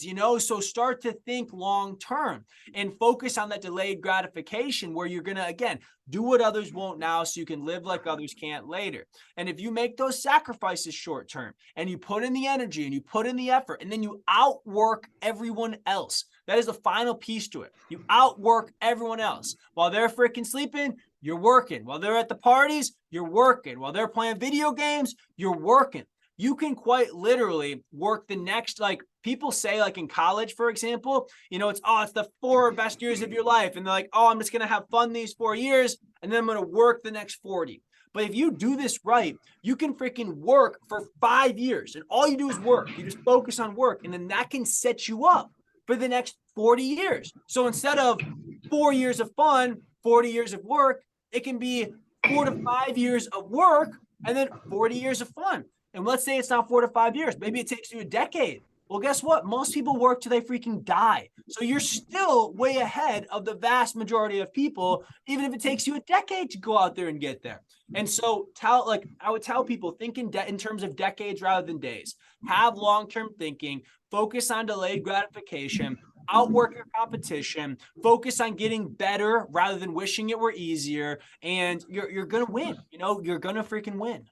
S2: you know? So start to think long term and focus on that delayed gratification, where you're going to, again, do what others won't now, so you can live like others can't later. And if you make those sacrifices short term, and you put in the energy, and you put in the effort, and then you outwork everyone else, that is the final piece to it. You outwork everyone else. While they're freaking sleeping, you're working. While they're at the parties, you're working. While they're playing video games, you're working. You can quite literally work the next, like, people say, like, in college, for example, you know, it's the 4 best years of your life. And they're like, oh, I'm just going to have fun these 4 years, and then I'm going to work the next 40. But if you do this right, you can freaking work for 5 years, and all you do is work. You just focus on work, and then that can set you up for the next 40 years. So instead of 4 years of fun, 40 years of work, it can be 4 to 5 years of work, and then 40 years of fun. And let's say it's not 4 to 5 years. Maybe it takes you a decade. Well, guess what? Most people work till they freaking die. So you're still way ahead of the vast majority of people, even if it takes you a decade to go out there and get there. And so I would tell people, think in terms of decades rather than days. Have long-term thinking, focus on delayed gratification, outwork your competition, focus on getting better rather than wishing it were easier, and you're going to win. You know, you're going to freaking win.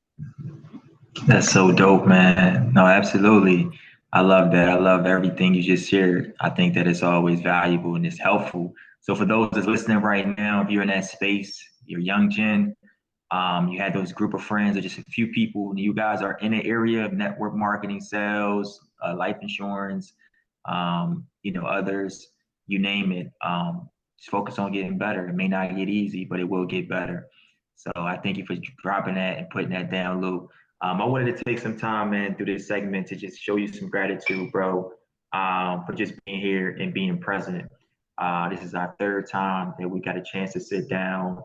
S1: That's so dope, man. No, absolutely. I love that. I love everything you just shared. I think that it's always valuable and it's helpful. So for those that's listening right now, if you're in that space, you're young gen, you had those group of friends or just a few people, and you guys are in an area of network marketing, sales, life insurance, you know, others, you name it. Just focus on getting better. It may not get easy, but it will get better. So I thank you for dropping that and putting that down, Lou. I wanted to take some time, man, through this segment to just show you some gratitude, bro, for just being here and being present. This is our 3rd time that we got a chance to sit down.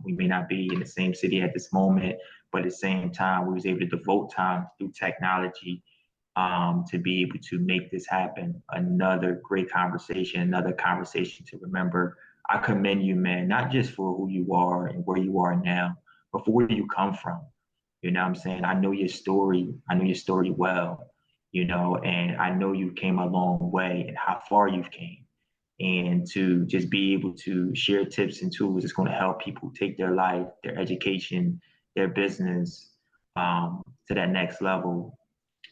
S1: We may not be in the same city at this moment, but at the same time, we was able to devote time through technology to be able to make this happen. Another great conversation, another conversation to remember. I commend you, man, not just for who you are and where you are now, but for where you come from. You know what I'm saying? I know your story. I know your story well, you know, and I know you came a long way and how far you've came. And to just be able to share tips and tools is going to help people take their life, their education, their business to that next level.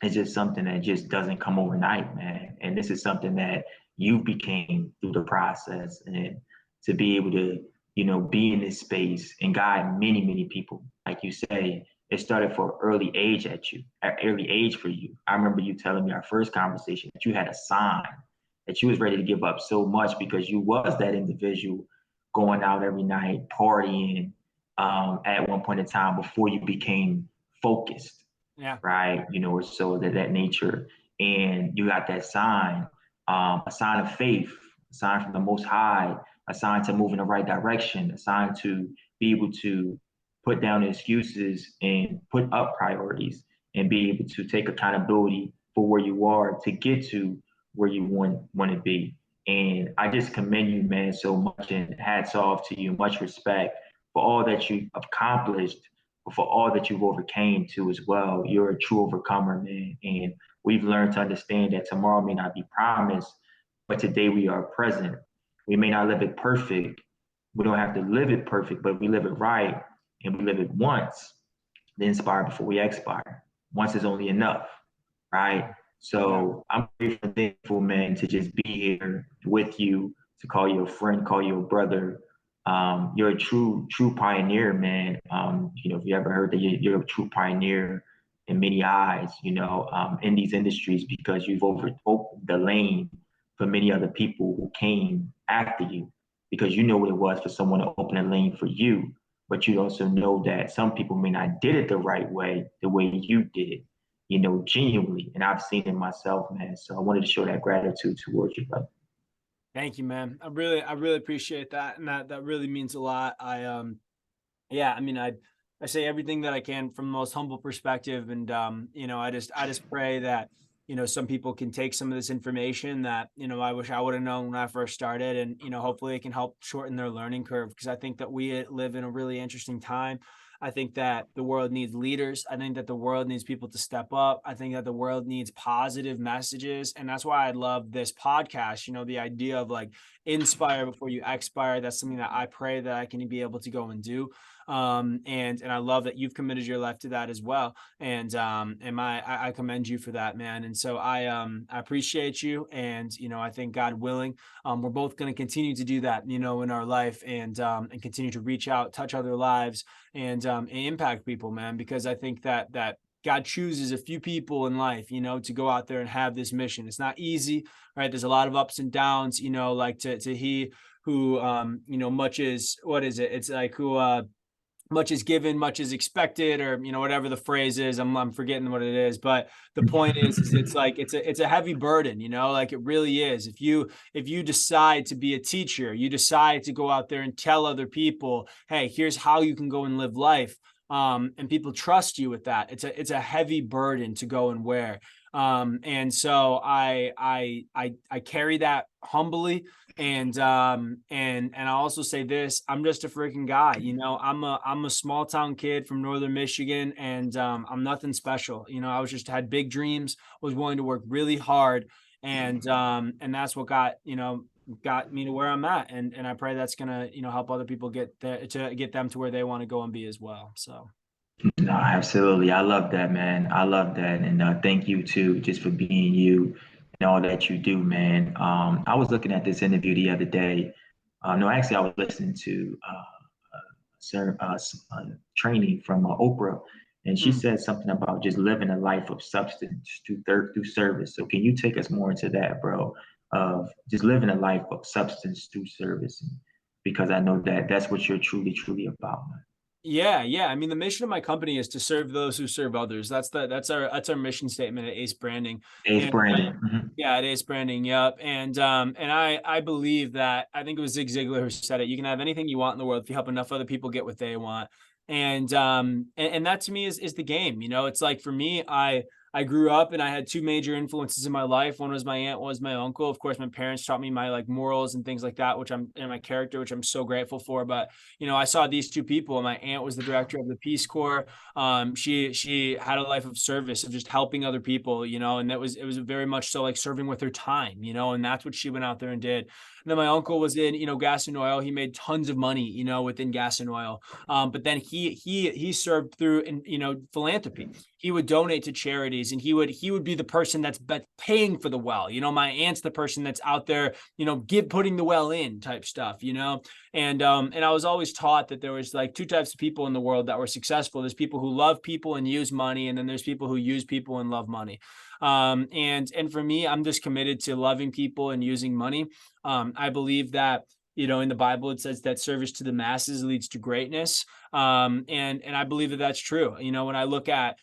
S1: It's just something that just doesn't come overnight, man. And this is something that you became through the process. And to be able to be in this space and guide many, many people. Like you say, it started for early age at early age for you. I remember you telling me our first conversation that you had a sign that you was ready to give up so much because you was that individual going out every night, partying at one point in time before you became focused,
S2: Yeah.
S1: right? Or so that nature. And you got that sign, a sign of faith, a sign from the Most High, a sign to move in the right direction, a sign to be able to put down excuses and put up priorities and be able to take accountability for where you are to get to where you want to be. And I just commend you, man, so much, and hats off to you. Much respect for all that you've accomplished, but for all that you've overcame too as well. You're a true overcomer, man. And we've learned to understand that tomorrow may not be promised, but today we are present. We may not live it perfect. We don't have to live it perfect, but we live it right and we live it once, then inspire before we expire. Once is only enough, right?
S2: Yeah.
S1: So I'm grateful and thankful, man, to just be here with you, to call you a friend, call you a brother. You're a true pioneer, man. If you ever heard that you're a true pioneer in many eyes, in these industries because you've opened the lane for many other people who came after you because you know what it was for someone to open a lane for you. But you also know that some people may not did it the right way, the way you did it, genuinely. And I've seen it myself, man. So I wanted to show that gratitude towards you, brother.
S2: Thank you, man. I really appreciate that. And that really means a lot. Yeah, I mean, I say everything that I can from the most humble perspective, and I just pray that some people can take some of this information that I wish I would have known when I first started, and hopefully it can help shorten their learning curve because I think that we live in a really interesting time. I think that the world needs leaders. I think that the world needs people to step up. I think that the world needs positive messages. And that's why I love this podcast. The idea of like inspire before you expire. That's something that I pray that I can be able to go and do. And I love that you've committed your life to that as well. I commend you for that, man. And so I appreciate you. And I think God willing, we're both going to continue to do that, in our life and continue to reach out, touch other lives and impact people, man, because I think that God chooses a few people in life, to go out there and have this mission. It's not easy, right? There's a lot of ups and downs, like to he who much is, what is it? It's like who much is given, much is expected, or whatever the phrase is. I'm forgetting what it is, but the point is it's like it's a heavy burden, like it really is. If you decide to be a teacher, you decide to go out there and tell other people, hey, here's how you can go and live life. And people trust you with that. It's a heavy burden to go and wear. And so I carry that humbly. And I also say this, I'm just a freaking guy, I'm a small town kid from northern Michigan, and I'm nothing special. I was just had big dreams, was willing to work really hard, and that's what got me to where I'm at. And I pray that's gonna, help other people get there to get them to where they want to go and be as well. So
S1: No, absolutely. I love that, man. I love that. And thank you too, just for being you and all that you do, man. I was looking at this interview the other day. No, actually, I was listening to training from Oprah, and she
S2: mm.
S1: said something about just living a life of substance through service. So, can you take us more into that, bro? Of just living a life of substance through service, because I know that that's what you're truly about, man.
S2: Yeah. I mean, the mission of my company is to serve those who serve others. That's our mission statement at Ace Branding.
S1: Ace
S2: And
S1: Brandon. Mhm.
S2: yeah, it is branding. Yep. And I believe that I think it was Zig Ziglar who said it. You can have anything you want in the world if you help enough other people get what they want. And that to me is the game. It's like for me, I grew up and I had two major influences in my life. One was my aunt, one was my uncle. Of course, my parents taught me my like morals and things like that, and my character, which I'm so grateful for. But I saw these two people. My aunt was the director of the Peace Corps. She had a life of service, of just helping other people, and it was very much so like serving with her time, and that's what she went out there and did. And then my uncle was in, gas and oil. He made tons of money, within gas and oil. But then he served through, philanthropy. He would donate to charities parties, and he would be the person that's paying for the well. My aunt's the person that's out there, putting the well in type stuff, and I was always taught that there was like two types of people in the world that were successful. There's people who love people and use money, and then there's people who use people and love money. And for me, I'm just committed to loving people and using money. I believe that, in the Bible, it says that service to the masses leads to greatness. And I believe that that's true. When I look at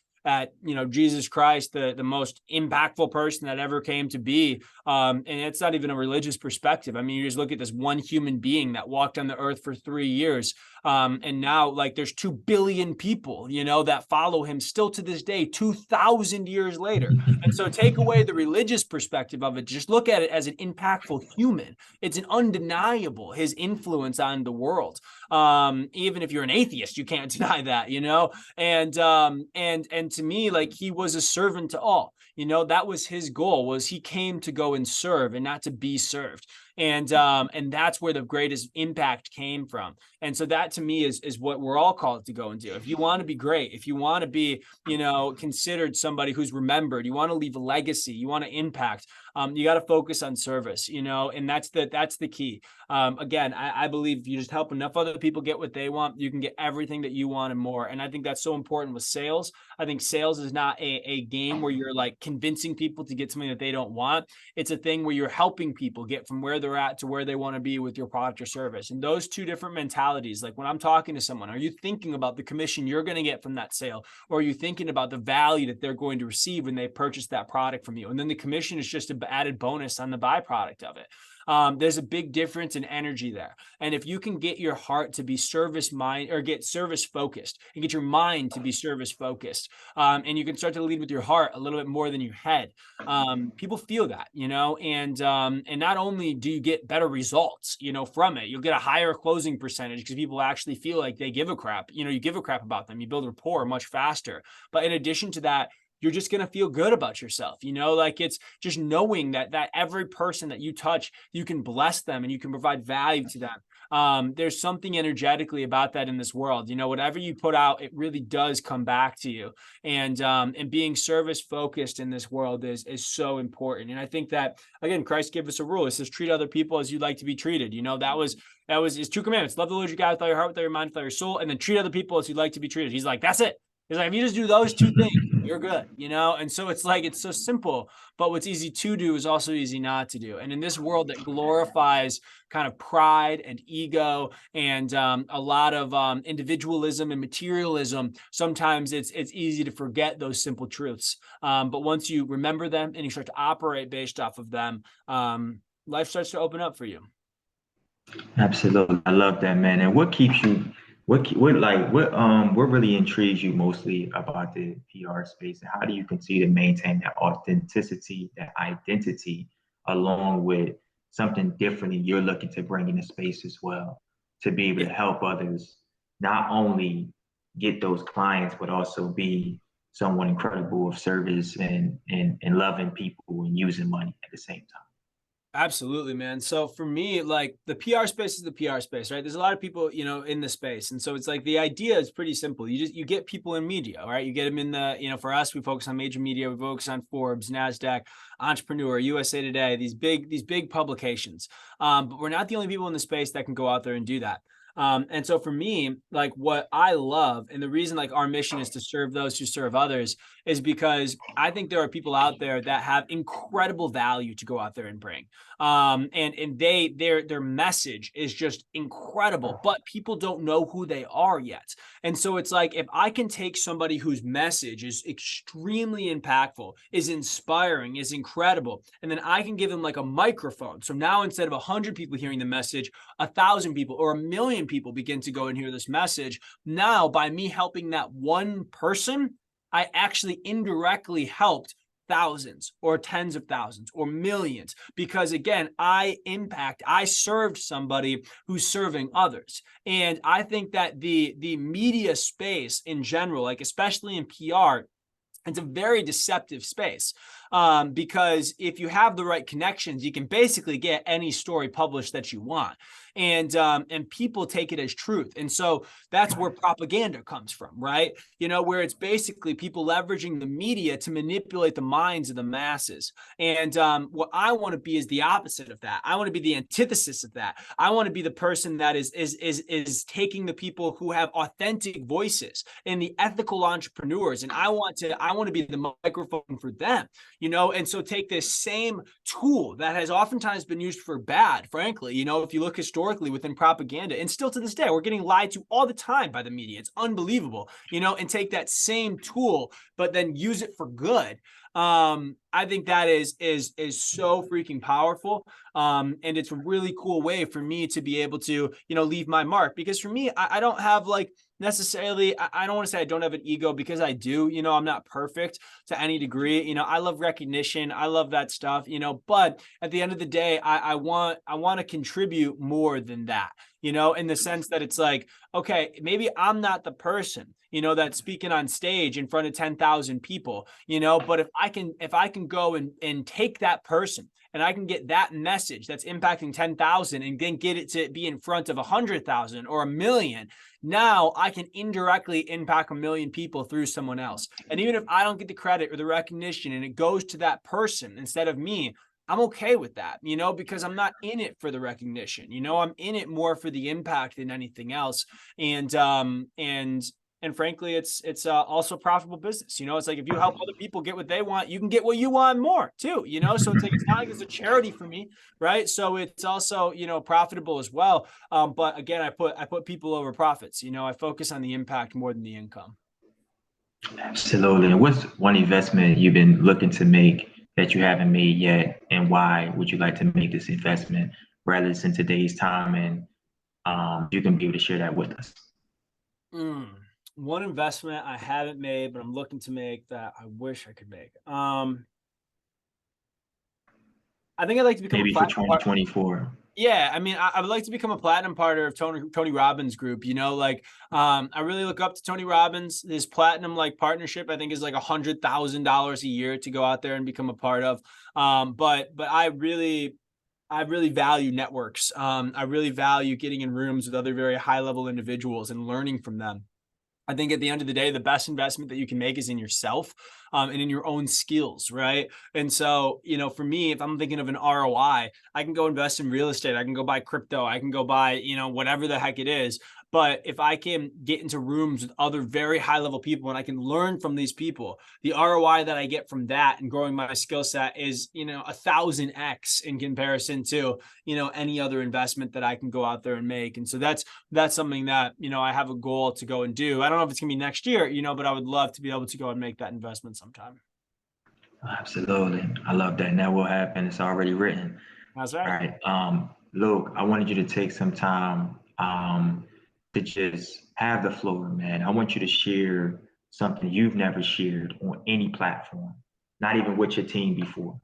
S2: Jesus Christ, the most impactful person that ever came to be, and it's not even a religious perspective. I mean, you just look at this one human being that walked on the earth for 3 years, and now like there's 2 billion people that follow him still to this day, 2,000 years later. And so take away the religious perspective of it, just look at it as an impactful human. It's an undeniable, his influence on the world. Even if you're an atheist, you can't deny that, and to me, like, he was a servant to all. That was his goal, was he came to go and serve and not to be served. And that's where the greatest impact came from. And so that to me is what we're all called to go and do. If you want to be great, if you want to be, considered somebody who's remembered, you want to leave a legacy, you want to impact, you got to focus on service, and that's the key. Again, I believe if you just help enough other people get what they want, you can get everything that you want and more. And I think that's so important with sales. I think sales is not a game where you're like convincing people to get something that they don't want. It's a thing where you're helping people get from where they're at to where they want to be with your product or service. And those two different mentalities, like when I'm talking to someone, are you thinking about the commission you're going to get from that sale? Or are you thinking about the value that they're going to receive when they purchase that product from you? And then the commission is just an added bonus on the byproduct of it. There's a big difference in energy there. And if you can get your heart to be service mind, or get service focused, and get your mind to be service focused, and you can start to lead with your heart a little bit more than your head, people feel that, and not only do you get better results, from it, you'll get a higher closing percentage because people actually feel like they give a crap, you give a crap about them, you build rapport much faster. But in addition to that, you're just going to feel good about yourself. Like it's just knowing that every person that you touch, you can bless them and you can provide value to them. There's something energetically about that in this world. Whatever you put out, it really does come back to you. And being service focused in this world is so important. And I think that, again, Christ gave us a rule. It says, treat other people as you'd like to be treated. That was his 2 commandments. Love the Lord your God with all your heart, with all your mind, with all your soul, and then treat other people as you'd like to be treated. He's like, that's it. He's like, if you just do those 2 things, you're good, And so it's like, it's so simple, but what's easy to do is also easy not to do. And in this world that glorifies kind of pride and ego and a lot of individualism and materialism, sometimes it's easy to forget those simple truths. But once you remember them and you start to operate based off of them, life starts to open up for you.
S1: Absolutely. I love that, man. And what keeps you, what really intrigues you mostly about the PR space? And how do you continue to maintain that authenticity, that identity, along with something different that you're looking to bring in the space as well, to be able to help others not only get those clients, but also be someone incredible of service and loving people and using money at the same time?
S2: Absolutely, man. So for me, like, the PR space is the PR space, right? There's a lot of people, in the space. And so it's like, the idea is pretty simple. You get people in media, right? You get them in the, for us, we focus on major media. We focus on Forbes, NASDAQ, Entrepreneur, USA Today, these big publications. But we're not the only people in the space that can go out there and do that. And so for me, like, what I love, and the reason like our mission is to serve those who serve others, is because I think there are people out there that have incredible value to go out there and bring. And their message is just incredible, but people don't know who they are yet. And so it's like, if I can take somebody whose message is extremely impactful, is inspiring, is incredible, and then I can give them like a microphone. So now instead of 100 people hearing the message, 1,000 people or 1,000,000 people begin to go and hear this message. Now, by me helping that one person, I actually indirectly helped thousands or tens of thousands or millions, because again, I served somebody who's serving others. And I think that the media space in general, like especially in PR, it's a very deceptive space, because if you have the right connections, you can basically get any story published that you want. and people take it as truth. And so that's where propaganda comes from, right? Where it's basically people leveraging the media to manipulate the minds of the masses. And what I want to be is the opposite of that. I want to be the antithesis of that. I want to be the person that is taking the people who have authentic voices and the ethical entrepreneurs, and I want to be the microphone for them. And so take this same tool that has oftentimes been used for bad, frankly. If you look historically within propaganda, and still to this day, we're getting lied to all the time by the media. It's unbelievable. And take that same tool, but then use it for good. I think that is so freaking powerful. And it's a really cool way for me to be able to, leave my mark, because for me, I don't have like necessarily, I don't want to say I don't have an ego, because I do. I'm not perfect to any degree. I love recognition. I love that stuff, but at the end of the day, I want to contribute more than that, in the sense that it's like, okay, maybe I'm not the person, that's speaking on stage in front of 10,000 people, but if I can go and take that person, and I can get that message that's impacting 10,000 and then get it to be in front of 100,000 or 1,000,000. Now I can indirectly impact 1,000,000 people through someone else. And even if I don't get the credit or the recognition and it goes to that person instead of me, I'm okay with that, because I'm not in it for the recognition. I'm in it more for the impact than anything else. And frankly, it's also profitable business. It's like, if you help other people get what they want, you can get what you want more too, so it's like, it's not like it's a charity for me, right? So it's also, profitable as well. But again, I put people over profits. I focus on the impact more than the income.
S1: Absolutely. And what's one investment you've been looking to make that you haven't made yet, and why would you like to make this investment rather in today's time? And you can be able to share that with us.
S2: One investment I haven't made, but I'm looking to make, that I wish I could make. I think I'd like to become
S1: Maybe
S2: a
S1: for
S2: platinum
S1: 2024.
S2: Yeah, I mean, I would like to become a platinum partner of Tony Robbins' group. I really look up to Tony Robbins. His platinum partnership, I think, is like $100,000 a year to go out there and become a part of. But I really value networks. I really value getting in rooms with other very high level individuals and learning from them. I think at the end of the day, the best investment that you can make is in yourself, and in your own skills, right? And so, for me, if I'm thinking of an ROI, I can go invest in real estate. I can go buy crypto. I can go buy, whatever the heck it is. But if I can get into rooms with other very high level people and I can learn from these people, the ROI that I get from that and growing my skill set is, 1,000x in comparison to, any other investment that I can go out there and make. And so that's something that, I have a goal to go and do. I don't know if it's gonna be next year, but I would love to be able to go and make that investment sometime.
S1: Absolutely. I love that. And that will happen. It's already written.
S2: That's
S1: All
S2: right.
S1: right. Luke, I wanted you to take some time to just have the floor, man. I want you to share something you've never shared on any platform, not even with your team before,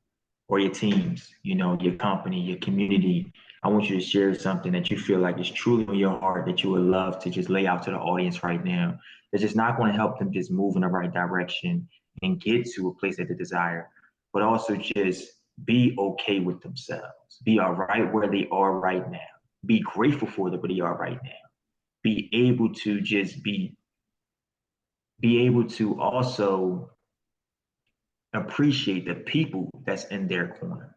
S1: or your teams, your company, your community. I want you to share something that you feel like is truly on your heart that you would love to just lay out to the audience right now. That's just not going to help them just move in the right direction and get to a place that they desire, but also just be okay with themselves. Be all right where they are right now. Be grateful for where they are right now. Be able to just be able to also appreciate the people that's in their corner,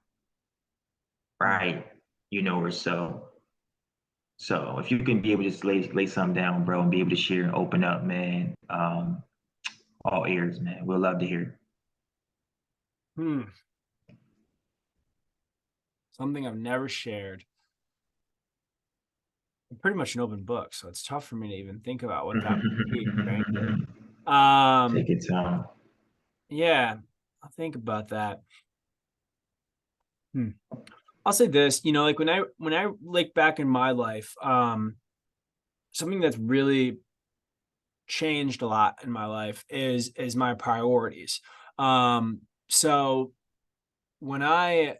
S1: right? Or so. So if you can be able to just lay something down, bro, and be able to share and open up, man, all ears, man. We'll love to hear.
S2: Something I've never shared. I'm pretty much an open book, so it's tough for me to even think about what that would be, frankly.
S1: Take your time.
S2: Yeah, I'll think about that. I'll say this, when I look back in my life, something that's really changed a lot in my life is my priorities. So when I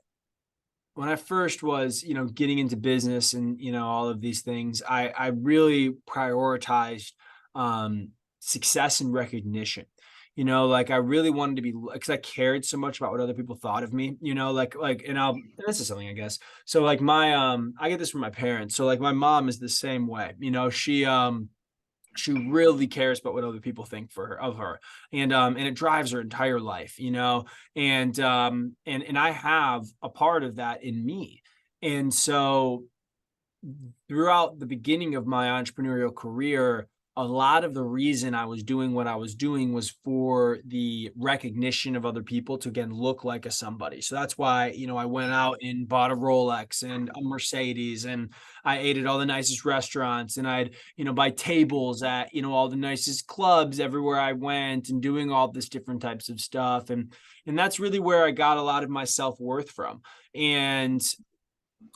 S2: first was, getting into business and, all of these things, I really prioritized success and recognition. like I really wanted to be, because I cared so much about what other people thought of me, and this is something, I guess. So like I get this from my parents. So like my mom is the same way, she really cares about what other people think of her, and it drives her entire life, and I have a part of that in me. And so throughout the beginning of my entrepreneurial career, a lot of the reason I was doing what I was doing was for the recognition of other people to again look like a somebody. So that's why, I went out and bought a Rolex and a Mercedes, and I ate at all the nicest restaurants, and I'd, buy tables at, all the nicest clubs everywhere I went, and doing all this different types of stuff. And that's really where I got a lot of my self-worth from. And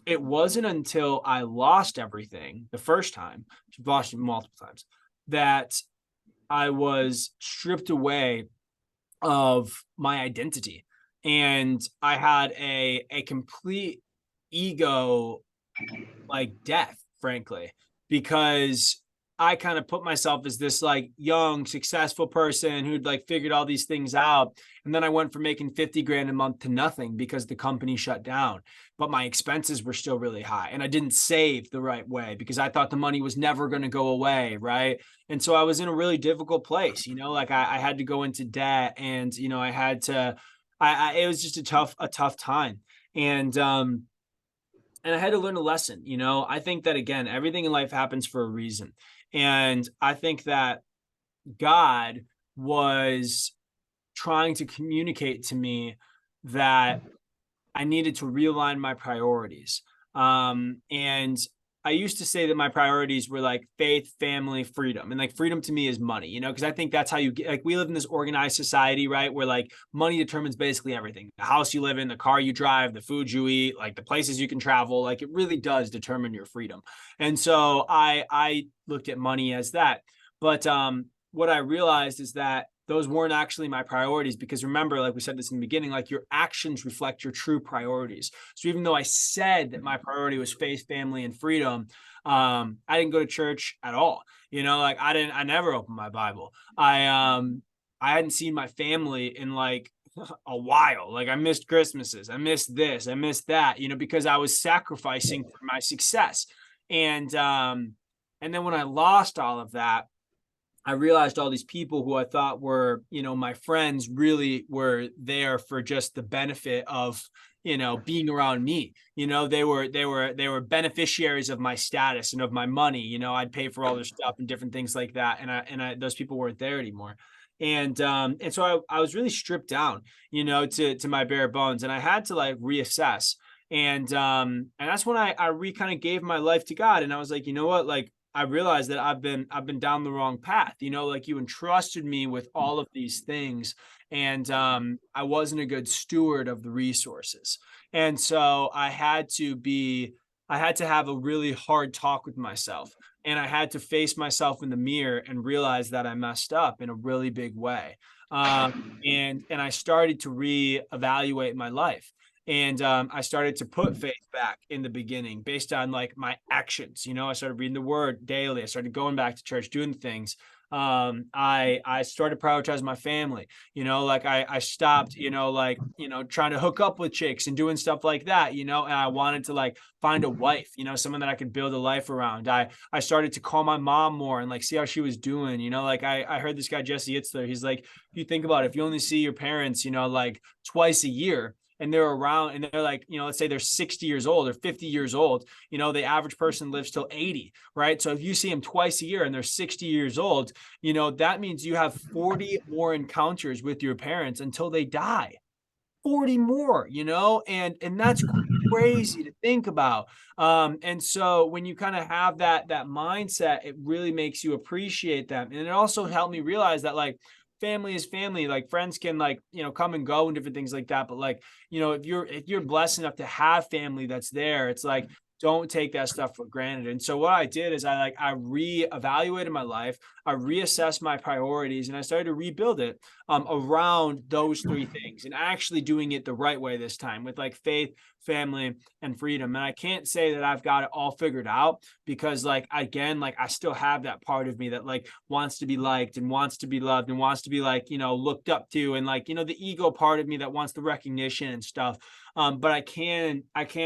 S2: it wasn't until I lost everything the first time, I've lost it multiple times, that I was stripped away of my identity. And I had a complete ego like death, frankly, because I kind of put myself as this like young, successful person who'd like figured all these things out. And then I went from making 50 grand a month to nothing because the company shut down. But my expenses were still really high. And I didn't save the right way because I thought the money was never going to go away. Right. And so I was in a really difficult place, like I had to go into debt, and, I had to, it was just a tough time. And I had to learn a lesson. I think that again, everything in life happens for a reason. And I think that God was trying to communicate to me that I needed to realign my priorities. And I used to say that my priorities were like faith, family, freedom. And like freedom to me is money, because I think that's how you get, like, we live in this organized society, right? Where like money determines basically everything: the house you live in, the car you drive, the food you eat, like the places you can travel. Like it really does determine your freedom. And so I looked at money as that. But what I realized is that those weren't actually my priorities, because remember, like we said this in the beginning, like your actions reflect your true priorities. So even though I said that my priority was faith, family, and freedom, I didn't go to church at all. Like I never opened my Bible. I hadn't seen my family in like a while. Like I missed Christmases, I missed this, I missed that, because I was sacrificing for my success. And then when I lost all of that, I realized all these people who I thought were, my friends, really were there for just the benefit of, being around me. They were beneficiaries of my status and of my money. I'd pay for all their stuff and different things like that. And those people weren't there anymore. And so I was really stripped down, to my bare bones, and I had to like reassess. And that's when I kind of gave my life to God. And I was like, you know what, like, I realized that I've been down the wrong path. Like you entrusted me with all of these things, and I wasn't a good steward of the resources. And so I had to have a really hard talk with myself, and I had to face myself in the mirror and realize that I messed up in a really big way. And I started to reevaluate my life. And I started to put faith back in the beginning based on like my actions. I started reading the word daily. I started going back to church, doing things. I started prioritizing my family. Like I stopped, trying to hook up with chicks and doing stuff like that. And I wanted to like find a wife, someone that I could build a life around. I started to call my mom more and like see how she was doing. Like I heard this guy Jesse Itzler. He's like, if you think about it, if you only see your parents, like twice a year, and they're around and they're like, let's say they're 60 years old or 50 years old, the average person lives till 80, right? So if you see them twice a year and they're 60 years old, that means you have 40 more encounters with your parents until they die. 40 more, and that's crazy to think about. And so when you kind of have that mindset, it really makes you appreciate them. And it also helped me realize that like family is family. Like friends can like, come and go and different things like that. But like, if you're blessed enough to have family that's there, it's like, don't take that stuff for granted. And so what I did is I reevaluated my life. I reassessed my priorities, and I started to rebuild it. around those three things and actually doing it the right way this time with like faith, family, and freedom. And I can't say that I've got it all figured out because like, again, like I still have that part of me that like wants to be liked and wants to be loved and wants to be like, looked up to, and like, the ego part of me that wants the recognition and stuff. But I can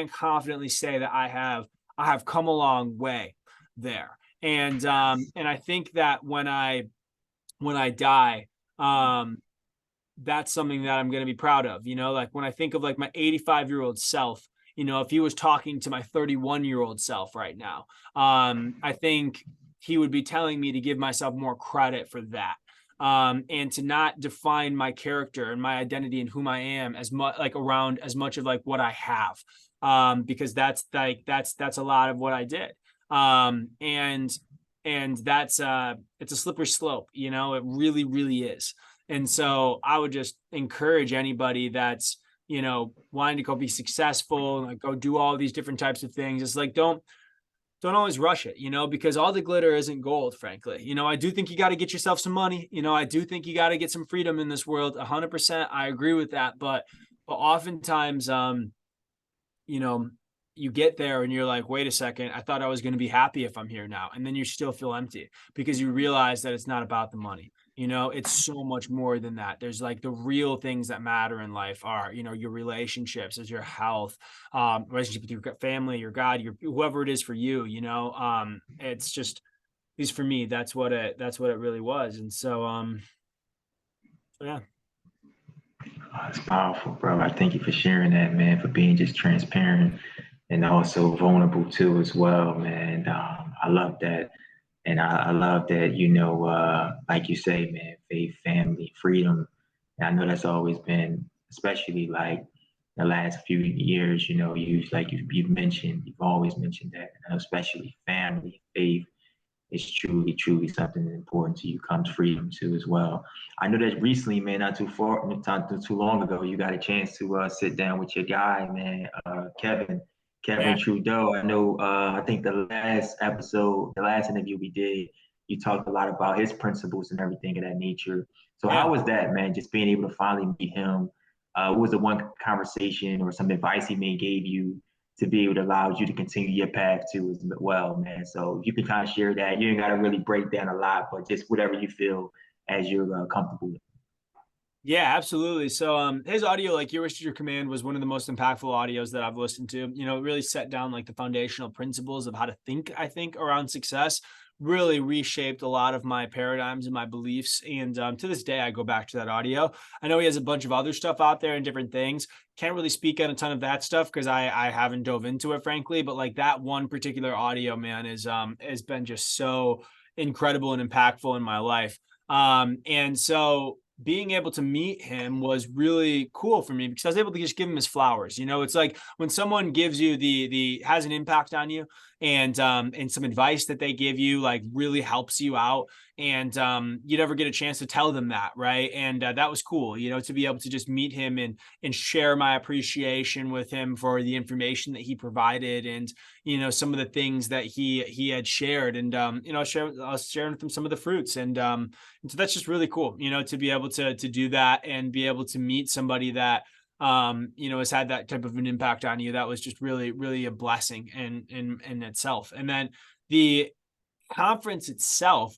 S2: confidently say that I have come a long way there. And I think that when I die, that's something that I'm going to be proud of. Like when I think of like my 85-year-old self, if he was talking to my 31-year-old self right now, I think he would be telling me to give myself more credit for that. And to not define my character and my identity and whom I am as much like around as much of like what I have. Because that's a lot of what I did. And that's it's a slippery slope, it really, really is. And so I would just encourage anybody that's, wanting to go be successful and like go do all these different types of things. It's like, don't always rush it, because all the glitter isn't gold, frankly. I do think you got to get yourself some money. I do think you got to get some freedom in this world. 100%. I agree with that. But oftentimes, you get there and you're like, wait a second, I thought I was going to be happy if I'm here now. And then you still feel empty because you realize that it's not about the money. It's so much more than that. There's like the real things that matter in life are, your relationships, is your health, relationship with your family, your God, whoever it is for you, it's just, at least for me, that's what it really was. And so yeah.
S1: It's powerful, bro. I thank you for sharing that, man, for being just transparent and also vulnerable too as well, man. I love that. And I love that, like you say, man, faith, family, freedom. And I know that's always been, especially like the last few years, you've mentioned, you've always mentioned that, and especially family, faith is truly, truly something important to you. Comes freedom too as well. I know that recently, man, not too long ago, you got a chance to sit down with your guy, man, Kevin
S2: Yeah.
S1: Trudeau. I know. I think the last interview we did, you talked a lot about his principles and everything of that nature. So
S2: Yeah.
S1: how was that, man? Just being able to finally meet him. What was the one conversation or some advice he may gave you to be able to allow you to continue your path too as well, man? So you can kind of share that. You ain't got to really break down a lot, but just whatever you feel as you're comfortable with.
S2: Yeah, absolutely. So his audio, like Your Wish is Your Command, was one of the most impactful audios that I've listened to. It really set down like the foundational principles of how to think, I think, around success. Really reshaped a lot of my paradigms and my beliefs. And to this day, I go back to that audio. I know he has a bunch of other stuff out there and different things. Can't really speak on a ton of that stuff because I haven't dove into it, frankly. But like that one particular audio, man, is has been just so incredible and impactful in my life. And so being able to meet him was really cool for me because I was able to just give him his flowers. It's like when someone gives you the has an impact on you, and some advice that they give you like really helps you out, and you never get a chance to tell them that, right? And that was cool, to be able to just meet him and share my appreciation with him for the information that he provided, and some of the things that he had shared, and I was sharing with him some of the fruits, and so that's just really cool, to be able to do that and be able to meet somebody that has had that type of an impact on you. That was just really, really a blessing in itself. And then the conference itself,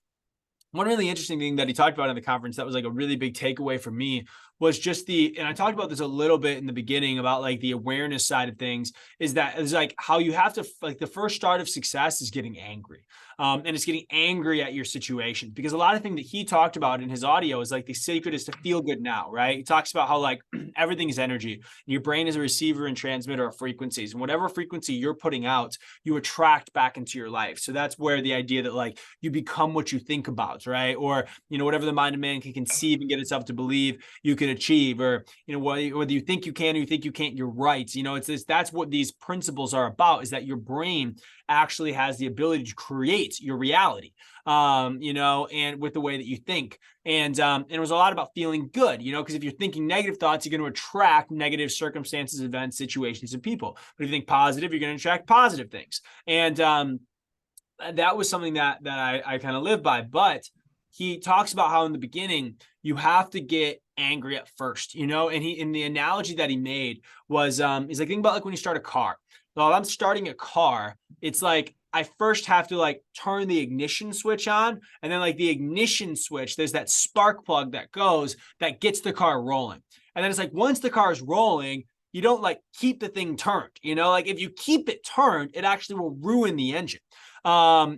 S2: one really interesting thing that he talked about in the conference that was like a really big takeaway for me was just and I talked about this a little bit in the beginning about like the awareness side of things, is that it's like how you have to, like the first start of success is getting angry. And it's getting angry at your situation, because a lot of things that he talked about in his audio is like the secret is to feel good now, right? He talks about how like everything is energy. Your brain is a receiver and transmitter of frequencies, and whatever frequency you're putting out, you attract back into your life. So that's where the idea that like you become what you think about, right? Or, whatever the mind of man can conceive and get itself to believe, you can achieve. Or, whether you think you can or you think you can't, you're right. It's this, that's what these principles are about, is that your brain actually has the ability to create your reality, and with the way that you think. And it was a lot about feeling good, because if you're thinking negative thoughts, you're going to attract negative circumstances, events, situations, and people. But if you think positive, you're going to attract positive things. And that was something that I kind of live by. But he talks about how in the beginning, you have to get angry at first, you know? And he, in the analogy that he made was, he's like, think about like when you start a car. Well, if I'm starting a car, it's like, I first have to like turn the ignition switch on, and then like the ignition switch, there's that spark plug that goes that gets the car rolling. And then it's like once the car is rolling, you don't like keep the thing turned, you know, like if you keep it turned, it actually will ruin the engine.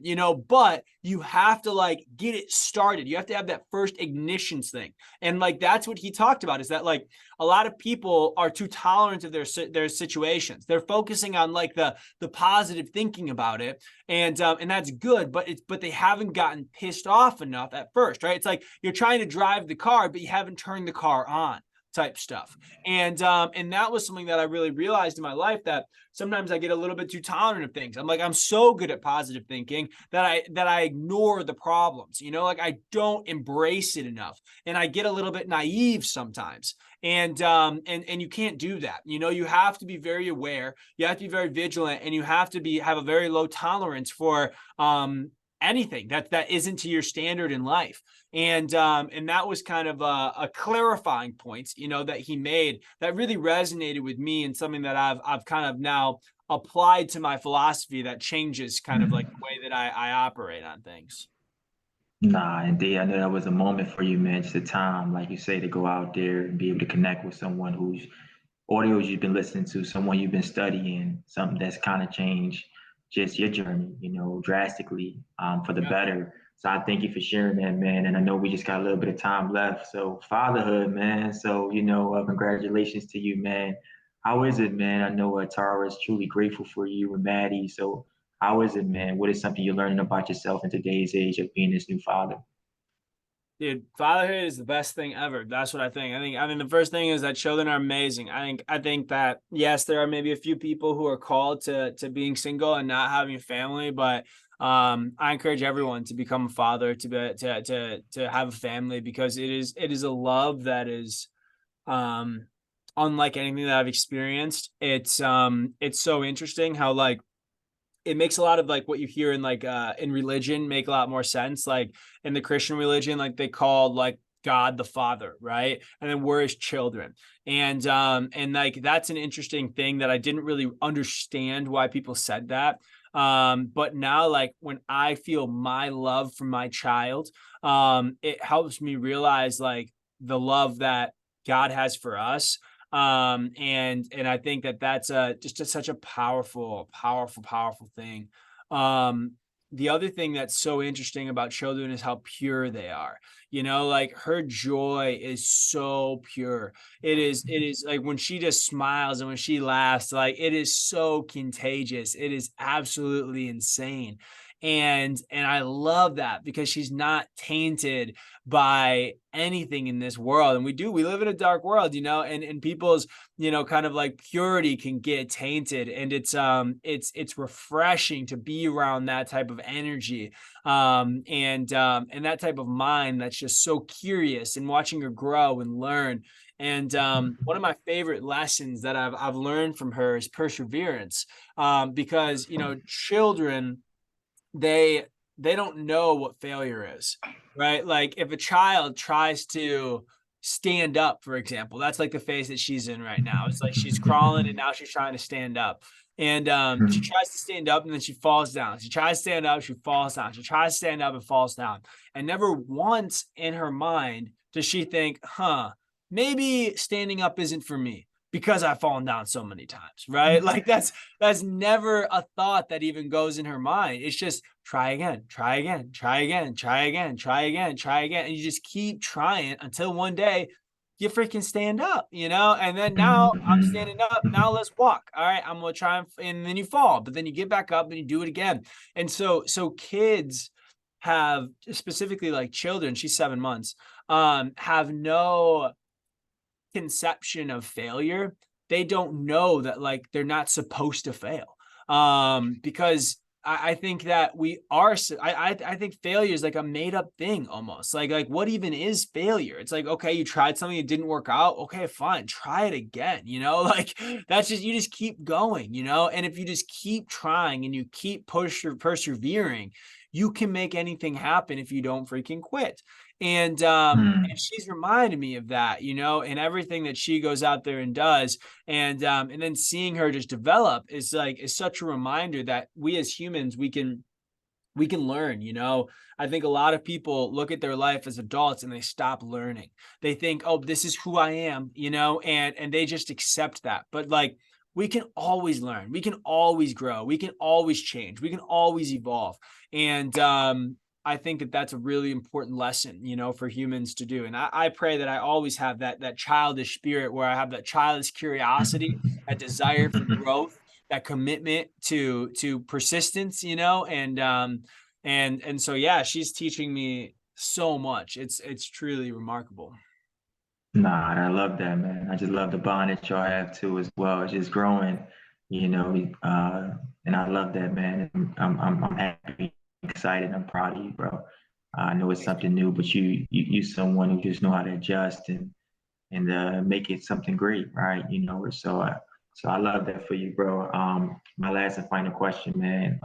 S2: You know, but you have to like get it started. You have to have that first ignitions thing. And like that's what he talked about, is that like a lot of people are too tolerant of their situations. They're focusing on like the positive thinking about it. And that's good, but they haven't gotten pissed off enough at first, right? It's like you're trying to drive the car, but you haven't turned the car on, type stuff. And that was something that I really realized in my life, that sometimes I get a little bit too tolerant of things. I'm like, I'm so good at positive thinking that I ignore the problems, you know, like I don't embrace it enough, and I get a little bit naive sometimes. And you can't do that. You know, you have to be very aware, you have to be very vigilant, and you have to have a very low tolerance for anything that isn't to your standard in life. And that was kind of a clarifying point, you know, that he made that really resonated with me, and something that I've kind of now applied to my philosophy that changes kind of like the way that I operate on things.
S1: Nah, indeed. I know that was a moment for you, man. Just a time, like you say, to go out there and be able to connect with someone whose audios you've been listening to, someone you've been studying, something that's kind of changed just your journey, you know, drastically for the
S2: Yeah.
S1: better. So I thank you for sharing that, man. And I know we just got a little bit of time left. So fatherhood, man. So, you know, congratulations to you, man. How is it, man? I know Tara is truly grateful for you and Maddie. So how is it, man? What is something you're learning about yourself in today's age of being this new father?
S2: Dude, fatherhood is the best thing ever. That's what I think. I mean, the first thing is that children are amazing. I think that yes, there are maybe a few people who are called to being single and not having a family, but I encourage everyone to become a father, to have a family, because it is a love that is um unlike anything that I've experienced. It's so interesting how like it makes a lot of like what you hear in like in religion make a lot more sense. Like in the Christian religion, like they call like God the Father, right? And then we're his children. And like that's an interesting thing that I didn't really understand why people said that. But now like when I feel my love for my child, it helps me realize like the love that God has for us. And I think that that's such a powerful thing. um the other thing that's so interesting about children is how pure they are. You know, like her joy is so pure. It is like when she just smiles and when she laughs, like it is so contagious. It is absolutely insane. And I love that, because she's not tainted by anything in this world. And we live in a dark world, you know, and people's, you know, kind of like purity can get tainted. And it's refreshing to be around that type of energy. And that type of mind that's just so curious, and watching her grow and learn. And one of my favorite lessons that I've learned from her is perseverance. Because you know, children, they they don't know what failure is, right? Like if a child tries to stand up, for example, that's like the phase that she's in right now. It's like she's crawling and now she's trying to stand up. And she tries to stand up and then she falls down. She tries to stand up, she falls down. She tries to stand up and falls down. And never once in her mind does she think, maybe standing up isn't for me because I've fallen down so many times, right? Like that's never a thought that even goes in her mind. It's just try again, try again, try again, try again, try again, try again. And you just keep trying until one day you freaking stand up, you know? And then now I'm standing up. Now let's walk. All right, I'm gonna try and then you fall, but then you get back up and you do it again. And so kids have, specifically like children, she's 7 months, have no conception of failure. They don't know that like they're not supposed to fail. Because I think that we are. I think failure is like a made up thing almost. Like what even is failure? It's like, okay, you tried something, it didn't work out. Okay, fine, try it again. You know, like that's just, you just keep going. You know, and if you just keep trying and you keep persevering, you can make anything happen if you don't freaking quit. And
S1: Mm.
S2: she's reminded me of that, and everything that she goes out there and does. And then seeing her just develop is such a reminder that we as humans, we can learn. I think a lot of people look at their life as adults and they stop learning. They think, oh, this is who I am, and they just accept that. But like, we can always learn, we can always grow, we can always change, we can always evolve. And I think that that's a really important lesson, for humans to do. And I pray that I always have that childish spirit, where I have that childish curiosity, that desire for growth, that commitment to persistence, and so yeah, she's teaching me so much. It's truly remarkable.
S1: Nah, I love that, man. I just love the bond that y'all have too as well. It's just growing, you know, and I love that, man. I'm happy, excited, I'm proud of you, bro. I know it's something new, but you someone who just know how to adjust and make it something great, right? So I love that for you, bro. My last and final question, man.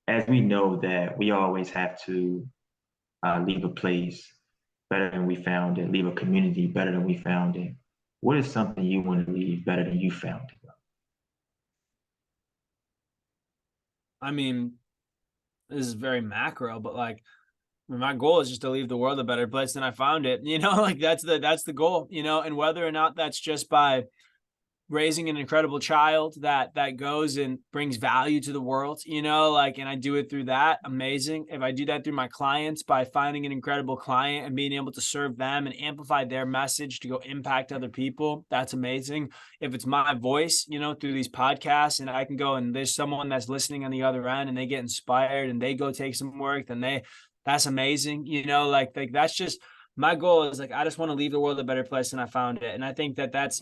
S1: As we know that we always have to leave a place better than we found it, leave a community better than we found it. What is something you want to leave better than you found it?
S2: I mean, this is very macro, but like, my goal is just to leave the world a better place than I found it. Like, that's the goal. And whether or not that's just by raising an incredible child that goes and brings value to the world, like, and I do it through that, amazing. If I do that through my clients by finding an incredible client and being able to serve them and amplify their message to go impact other people, that's amazing. If it's my voice, through these podcasts, and I can go and there's someone that's listening on the other end and they get inspired and they go take some work, then that's amazing. Like that's just my goal. Is like, I just want to leave the world a better place than I found it. And I think that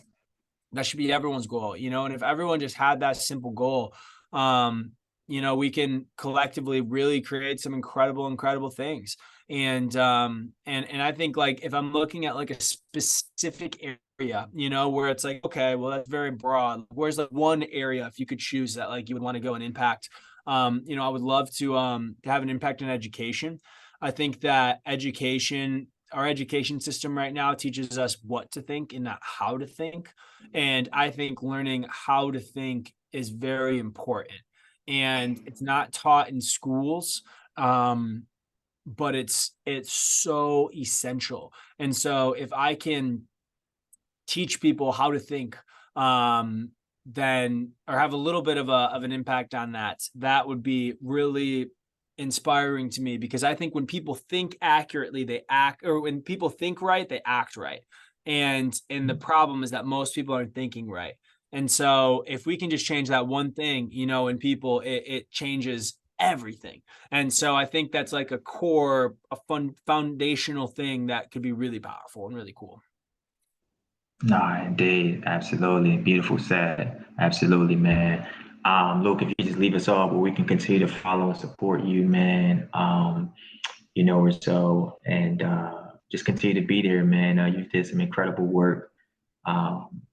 S2: should be everyone's goal, and if everyone just had that simple goal, we can collectively really create some incredible things. And I think, like, if I'm looking at like a specific area, where it's like, okay, well, that's very broad. Where's like one area, if you could choose, that like you would want to go and impact? I would love to have an impact in education. I think that our education system right now teaches us what to think and not how to think. And I think learning how to think is very important. And it's not taught in schools, but it's so essential. And so if I can teach people how to think, then, or have a little bit of an impact on that would be really inspiring to me, because I think when people think accurately, they act, or when people think right, they act right. And the problem is that most people aren't thinking right. And so if we can just change that one thing, in people, it changes everything. And so I think that's like a fun foundational thing that could be really powerful and really cool.
S1: Nah, indeed, absolutely. Beautiful said. Absolutely, man. Look, if you just leave us all, but we can continue to follow and support you, man. Or so, and just continue to be there, man. You did some incredible work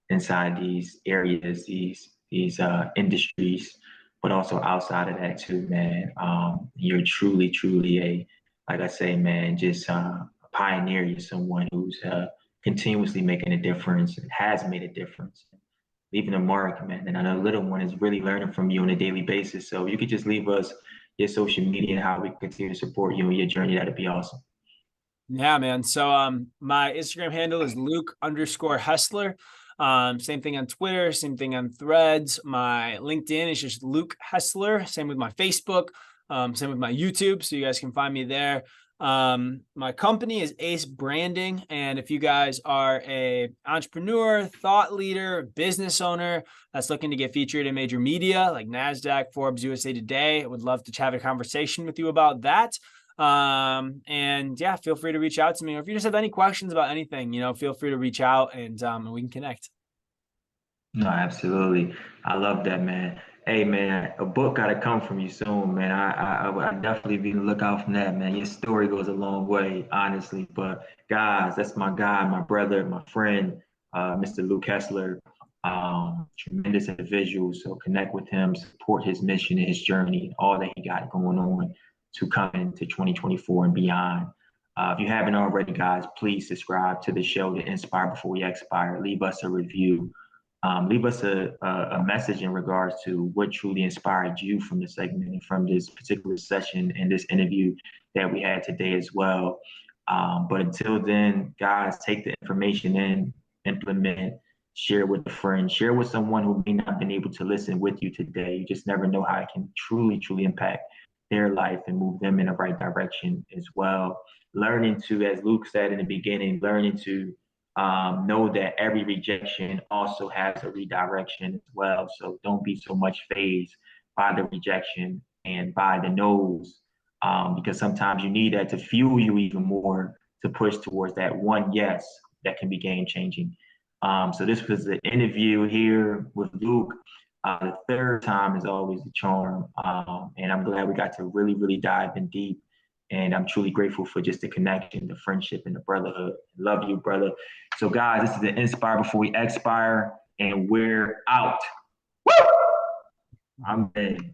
S1: inside these areas, these industries, but also outside of that too, man. You're truly like I say, man, just a pioneer. You're someone who's continuously making a difference and has made a difference, leaving a mark, man. And I know little one is really learning from you on a daily basis. So you could just leave us your social media and how we can continue to support you on your journey. That'd be awesome.
S2: Yeah, man. So my Instagram handle is Luke_Hessler. Same thing on Twitter, same thing on Threads. My LinkedIn is just Luke Hessler. Same with my Facebook. Same with my YouTube. So you guys can find me there. My company is Ace Branding. And if you guys are a entrepreneur, thought leader, business owner that's looking to get featured in major media like NASDAQ, Forbes, USA Today, I would love to have a conversation with you about that. And yeah, feel free to reach out to me. Or if you just have any questions about anything, feel free to reach out, and we can connect.
S1: No, absolutely. I love that, man. Hey, man, a book got to come from you soon, man. I definitely be on the lookout from that, man. Your story goes a long way, honestly. But guys, that's my guy, my brother, my friend, Mr. Luke Hessler. Tremendous individual. So connect with him, support his mission and his journey, all that he got going on to come into 2024 and beyond. If you haven't already, guys, please subscribe to the show, to Inspire Before We Expire. Leave us a review. Leave us a message in regards to what truly inspired you from the segment and from this particular session and this interview that we had today as well. But until then, guys, take the information in, implement, share with a friend, share with someone who may not have been able to listen with you today. You just never know how it can truly, truly impact their life and move them in the right direction as well. Learning to, as Luke said in the beginning, learning to know that every rejection also has a redirection as well. So don't be so much fazed by the rejection and by the no's, because sometimes you need that to fuel you even more to push towards that one yes that can be game changing. So this was the interview here with Luke. The third time is always the charm. And I'm glad we got to really, really dive in deep. And I'm truly grateful for just the connection, the friendship, and the brotherhood. Love you, brother. So, guys, this is the Inspire Before We Expire, and we're out. Woo! I'm dead.